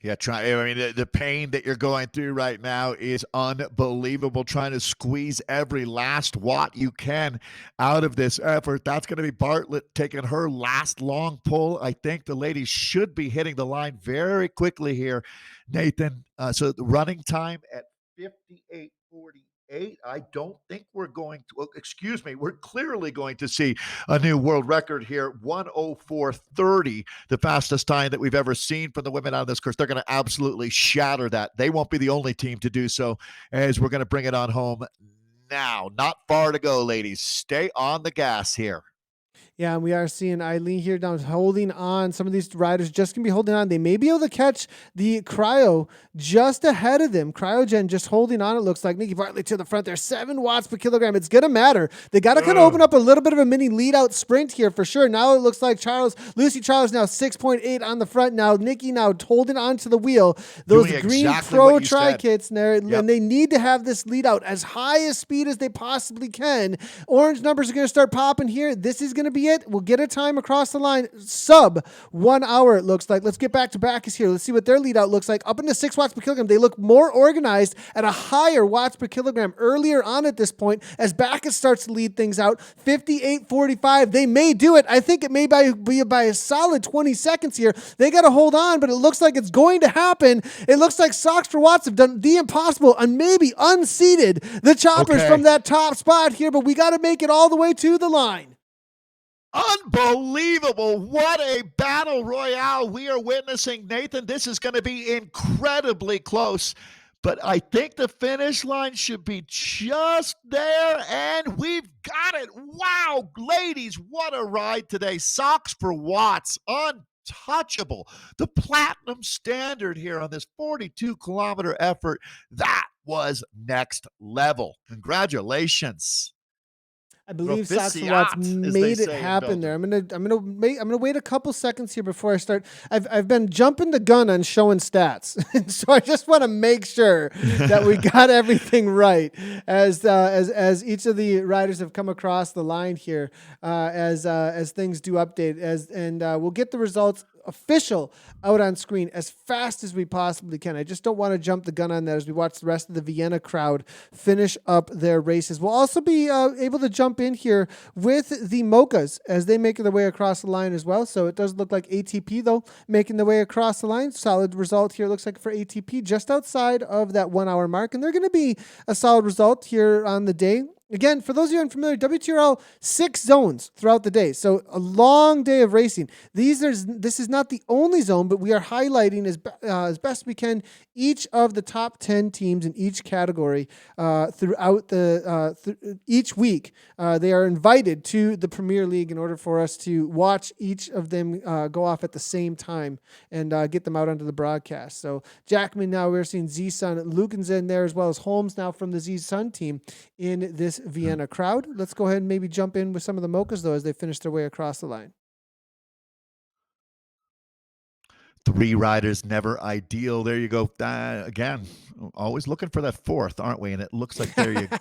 Yeah, the pain that you're going through right now is unbelievable. Trying to squeeze every last watt you can out of this effort. That's going to be Bartlett taking her last long pull. I think the ladies should be hitting the line very quickly here, Nathan. So the running time at 58:48. I don't think we're going to, excuse me, we're clearly going to see a new world record here. 1:04:30, the fastest time that we've ever seen from the women on this course. They're going to absolutely shatter that. They won't be the only team to do so as we're going to bring it on home now. Not far to go, ladies. Stay on the gas here. Yeah, and we are seeing Eileen here down holding on. Some of these riders just going to be holding on. They may be able to catch the Cryo just ahead of them. Cryogen just holding on, it looks like. Nikki Bartley to the front there, 7 watts per kilogram. It's going to matter. They got to kind of open up a little bit of a mini lead-out sprint here for sure. Now it looks like Lucy Charles now 6.8 on the front now. Nikki now holding on to the wheel. Those Doing green exactly Pro tri-kits there, Yep. and they need to have this lead-out as high as speed as they possibly can. Orange numbers are going to start popping here. This is going to be it. We'll get a time across the line, sub 1 hour, it looks like. Let's get back to Backus here. Let's see what their lead out looks like. Up into 6 watts per kilogram. They look more organized at a higher watts per kilogram earlier on at this point as Backus starts to lead things out. 58:45. They may do it. I think it may be by a solid 20 seconds here. They got to hold on, but it looks like it's going to happen. It looks like Sox for Watts have done the impossible and maybe unseated the Choppers from that top spot here, but we got to make it all the way to the line. Unbelievable. What a battle royale we are witnessing, Nathan. This is going to be incredibly close, but I think the finish line should be just there, and we've got it. Wow, ladies, what a ride today. Sox for Watts, untouchable. The platinum standard here on this 42-kilometer effort. That was next level. Congratulations. I believe Sox for Watts made it happen there. I'm gonna wait a couple seconds here before I start. I've been jumping the gun on showing stats, so I just want to make sure that we got everything right as each of the riders have come across the line here as things do update and we'll get the results official out on screen as fast as we possibly can. I just don't want to jump the gun on that as we watch the rest of the Vienna crowd finish up their races. We'll also be able to jump in here with the Mochas as they make their way across the line as well. So it does look like ATP, though, making their way across the line. Solid result here, looks like, for ATP, just outside of that 1 hour mark. And they're going to be a solid result here on the day. Again, for those of you unfamiliar, WTRL, 6 zones throughout the day. So a long day of racing. This is not the only zone, but we are highlighting as best we can each of the top 10 teams in each category throughout each week. They are invited to the Premier League in order for us to watch each of them go off at the same time and get them out onto the broadcast. So Jackman, now we're seeing Z-Sun, Lucan's in there, as well as Holmes now from the Z-Sun team in this Vienna crowd. Let's go ahead and maybe jump in with some of the Mochas, though, as they finish their way across the line. 3 riders, never ideal. There you go. Again, always looking for that 4th, aren't we? And it looks like there you go.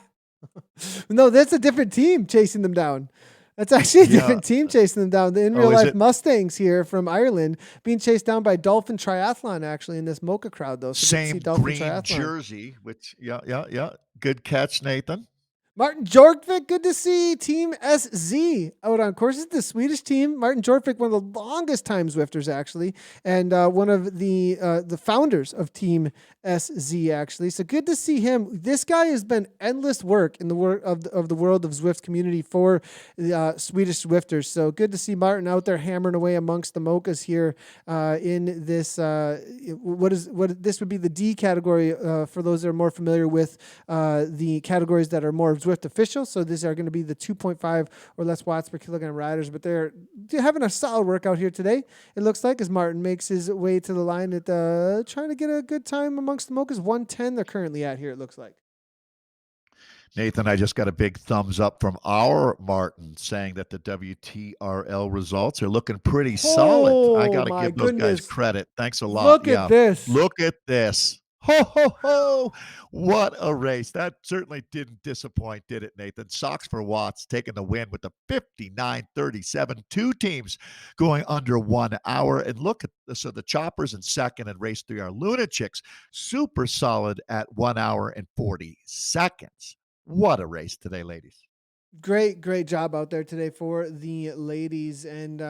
No, that's a different team chasing them down. That's actually a different team chasing them down. The in real life Mustangs here from Ireland being chased down by Dolphin Triathlon, actually, in this Mocha crowd, though. So same green jersey, which, yeah. Good catch, Nathan. Martin Jorkvik, good to see Team SZ out on course. This is the Swedish team. Martin Jorkvik, one of the longest time Zwifters, actually, and one of the founders of Team SZ, actually. So good to see him. This guy has been endless work in the work of the world of Zwift community for the Swedish Zwifters. So good to see Martin out there hammering away amongst the Mochas here in this. What this would be the D category for those that are more familiar with the categories that are more Zwift official. So these are going to be the 2.5 or less watts per kilogram riders, but they're having a solid workout here today. It looks like, as Martin makes his way to the line at trying to get a good time amongst the Mochas. 1:10 they're currently at here, it looks like. Nathan, I just got a big thumbs up from our Martin saying that the WTRL results are looking pretty solid. I got to give those guys credit. Thanks a lot. Look at this. Look at this. Ho, ho, ho. What a race. That certainly didn't disappoint, did it, Nathan? Socks for Watts taking the win with the 59.37. 2 teams going under 1 hour. And look at so the Choppers in second and race 3 are Lunatics. Super solid at 1 hour and 40 seconds. What a race today, ladies. Great job out there today for the ladies. And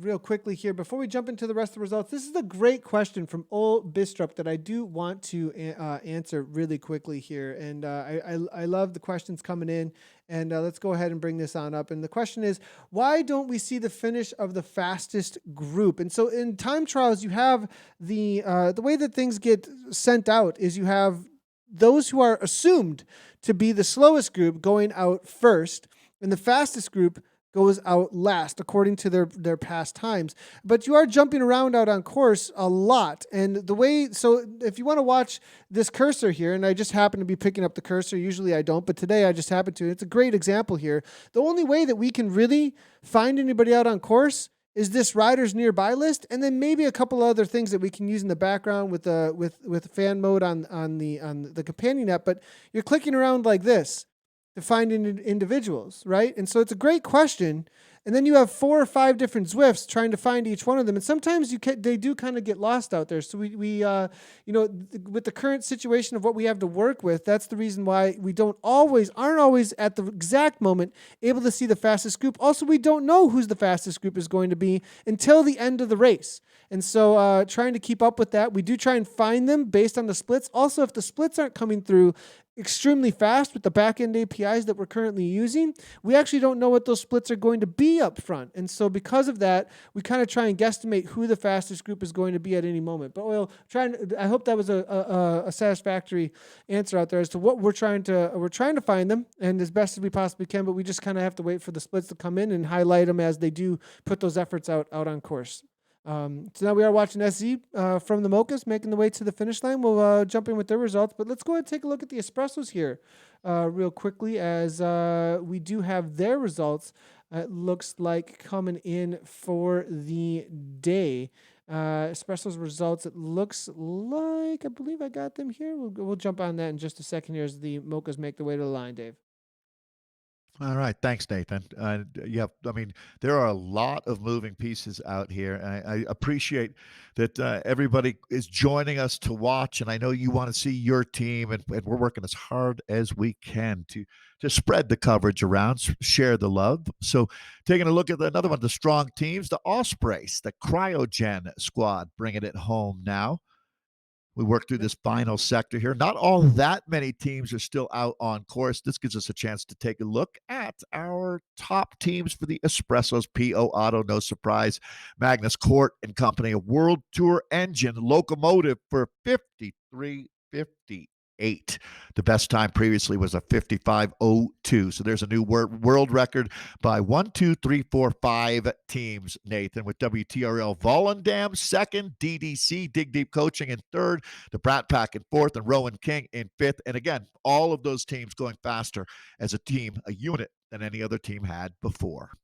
real quickly here, before we jump into the rest of the results, this is a great question from Ol Bistrup that I do want to answer really quickly here. And I love the questions coming in. And let's go ahead and bring this on up. And the question is, why don't we see the finish of the fastest group? And so in time trials, you have the way that things get sent out is you have those who are assumed to be the slowest group going out first, and the fastest group goes out last, according to their past times. But you are jumping around out on course a lot. And the way, so if you want to watch this cursor here, and I just happen to be picking up the cursor, usually I don't, but today I just happen to, it's a great example here. The only way that we can really find anybody out on course is this riders nearby list, and then maybe a couple other things that we can use in the background with fan mode on the companion app. But you're clicking around like this to find individuals, right? And so it's a great question. And then you have 4 or 5 different Zwifts trying to find each one of them. And sometimes they do kind of get lost out there. So we with the current situation of what we have to work with, that's the reason why we aren't always at the exact moment able to see the fastest group. Also, we don't know who's the fastest group is going to be until the end of the race. And so trying to keep up with that, we do try and find them based on the splits. Also, if the splits aren't coming through extremely fast with the back-end APIs that we're currently using, we actually don't know what those splits are going to be up front. And so because of that, we kind of try and guesstimate who the fastest group is going to be at any moment. But I hope that was a satisfactory answer out there as to what we're trying to find them, and as best as we possibly can, but we just kind of have to wait for the splits to come in and highlight them as they do put those efforts out on course. So now we are watching SZ from the Mochas making the way to the finish line. We'll jump in with their results, but let's go ahead and take a look at the Espressos here real quickly as we do have their results. It looks like coming in for the day. Espresso's results, it looks like, I believe I got them here. We'll jump on that in just a second here as the Mochas make their way to the line, Dave. All right. Thanks, Nathan. Yeah, I mean, there are a lot of moving pieces out here. I appreciate that everybody is joining us to watch, and I know you want to see your team, and we're working as hard as we can to spread the coverage around, share the love. So, taking a look at another one of the strong teams, the Ospreys, the Cryogen squad, bringing it home now. We work through this final sector here. Not all that many teams are still out on course. This gives us a chance to take a look at our top teams for the Espressos PO Auto. No surprise. Magnus Court and Company, a World Tour engine locomotive for 53:58. The best time previously was a 55:02. So there's a new world record by 1, 2, 3, 4, 5 teams, Nathan, with WTRL Volendam second, DDC, Dig Deep Coaching in third, the Brat Pack in fourth, and Rowan King in fifth. And again, all of those teams going faster as a team, a unit than any other team had before.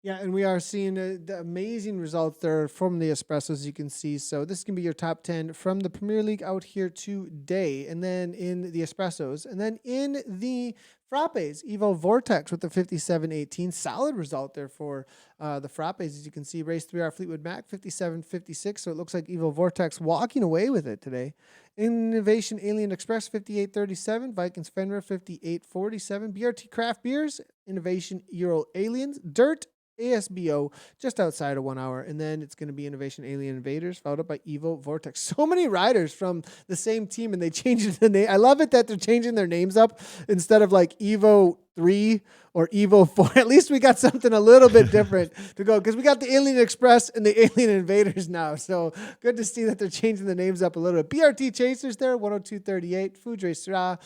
Yeah, and we are seeing the amazing results there from the Espressos, you can see. So this can be your top 10 from the Premier League out here today. And then in the Espressos. And then in the Frappes, Evo Vortex with the 57-18. Solid result there for the Frappes. As you can see, race 3R Fleetwood Mac, 57-56. So it looks like Evo Vortex walking away with it today. Innovation Alien Express, 58-37. Vikings Fenrir, 58-47. BRT Craft Beers, Innovation Euro Aliens. Dirt, ASBO just outside of 1 hour, and then it's going to be Innovation Alien Invaders, followed up by Evo Vortex. So many riders from the same team, and they changed the name. I love it that they're changing their names up instead of like Evo 3 or Evo 4. At least we got something a little bit different to go, because we got the Alien Express and the Alien Invaders now. So good to see that they're changing the names up a little bit. BRT Chasers there, 102.38. Foudre Sra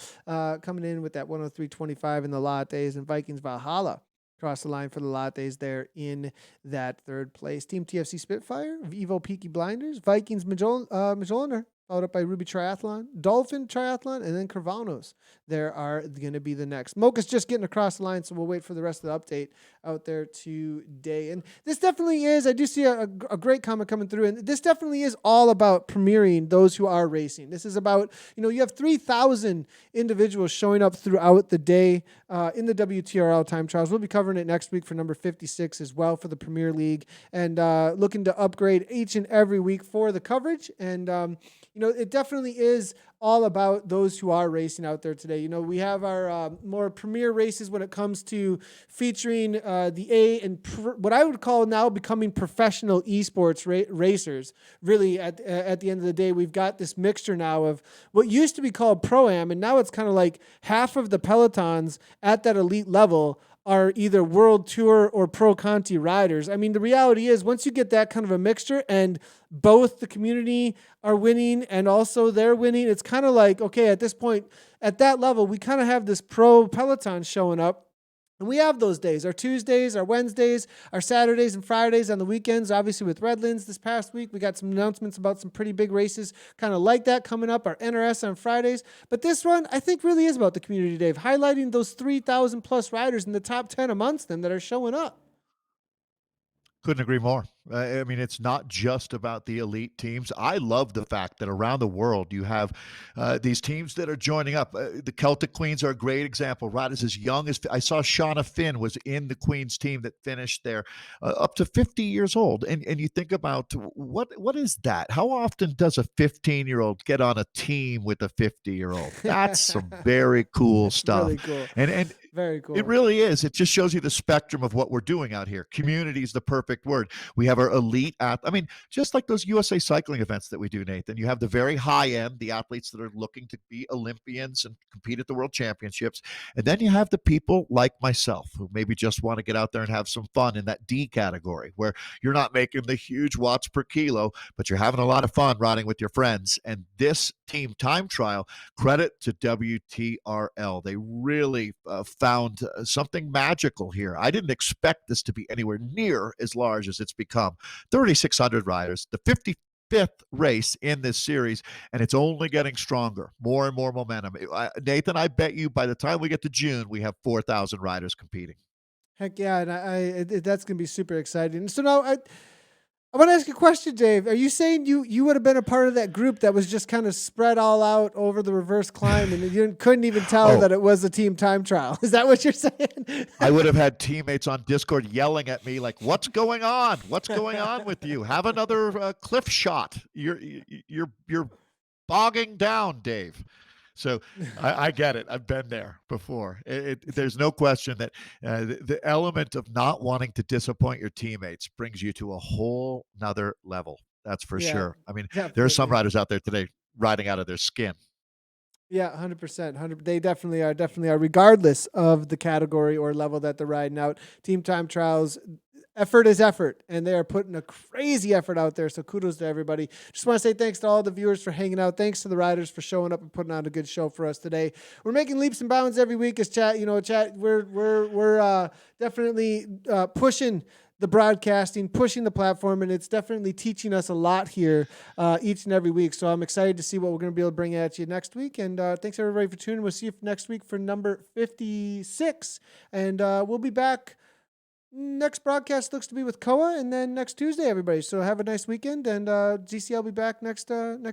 coming in with that 103.25 in the lattes, and Vikings Valhalla across the line for the lattes there in that third place. Team TFC Spitfire, Evo Peaky Blinders, Vikings Majolaner, followed up by Ruby Triathlon, Dolphin Triathlon, and then Carvanos. There are going to be the next. Mocha's just getting across the line, so we'll wait for the rest of the update out there today. And this definitely is, I do see a great comment coming through, and this definitely is all about premiering those who are racing. This is about, you have 3,000 individuals showing up throughout the day in the WTRL time trials. We'll be covering it next week for number 56 as well for the Premier League, and looking to upgrade each and every week for the coverage. And it definitely is all about those who are racing out there today. We have our more premier races when it comes to featuring the A and what I would call now becoming professional esports racers. Really, at the end of the day, we've got this mixture now of what used to be called Pro-Am, and now it's kind of like half of the pelotons at that elite level are either World Tour or Pro Conti riders. I mean, the reality is, once you get that kind of a mixture and both the community are winning and also they're winning, it's kind of like, okay, at this point, at that level, we kind of have this pro peloton showing up. And we have those days, our Tuesdays, our Wednesdays, our Saturdays and Fridays on the weekends. Obviously with Redlands this past week, we got some announcements about some pretty big races kind of like that coming up, our NRS on Fridays. But this one, I think, really is about the community, Dave, highlighting those 3,000 plus riders in the top 10 amongst them that are showing up. Couldn't agree more. I mean, it's not just about the elite teams. I love the fact that around the world you have these teams that are joining up. The Celtic Queens are a great example. Riders as young as I saw Shauna Finn was in the Queens team that finished there, up to 50 years old. And you think about what is that? How often does a 15-year-old get on a team with a 50-year-old? That's some very cool stuff. Really cool. And Very cool. it really is. It just shows you the spectrum of what we're doing out here. Community is the perfect word. We have our elite I mean, just like those USA cycling events that we do, Nathan, you have the very high end, the athletes that are looking to be Olympians and compete at the world championships. And then you have the people like myself who maybe just want to get out there and have some fun in that D category where you're not making the huge watts per kilo, but you're having a lot of fun riding with your friends. And this team time trial, credit to WTRL. They really found something magical here. I didn't expect this to be anywhere near as large as it's become. 3,600 riders, the 55th race in this series, and it's only getting stronger. More and more momentum. Nathan, I bet you by the time we get to June, we have 4,000 riders competing. Heck yeah, and that's going to be super exciting. So now I want to ask you a question, Dave. Are you saying you would have been a part of that group that was just kind of spread all out over the reverse climb, and you couldn't even tell that it was a team time trial? Is that what you're saying? I would have had teammates on Discord yelling at me like, "What's going on? What's going on with you? Have another cliff shot. You're bogging down, Dave." So I get it. I've been there before. There's no question that the element of not wanting to disappoint your teammates brings you to a whole nother level. That's for Yeah, sure. I mean, there are some definitely. riders out there today riding out of their skin. Yeah, 100%. 100. They definitely are, regardless of the category or level that they're riding out. Team time trials, effort is effort, and they are putting a crazy effort out there. So kudos to everybody. Just want to say thanks to all the viewers for hanging out. Thanks to the riders for showing up and putting on a good show for us today. We're making leaps and bounds every week as chat. We're definitely pushing the broadcasting, pushing the platform, and it's definitely teaching us a lot here each and every week. So I'm excited to see what we're going to be able to bring at you next week. And thanks everybody for tuning. We'll see you next week for number 56. And we'll be back. Next broadcast looks to be with Koa, and then next Tuesday, everybody. So have a nice weekend, and GC will be back next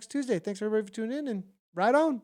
Tuesday. Thanks everybody for tuning in, and ride on.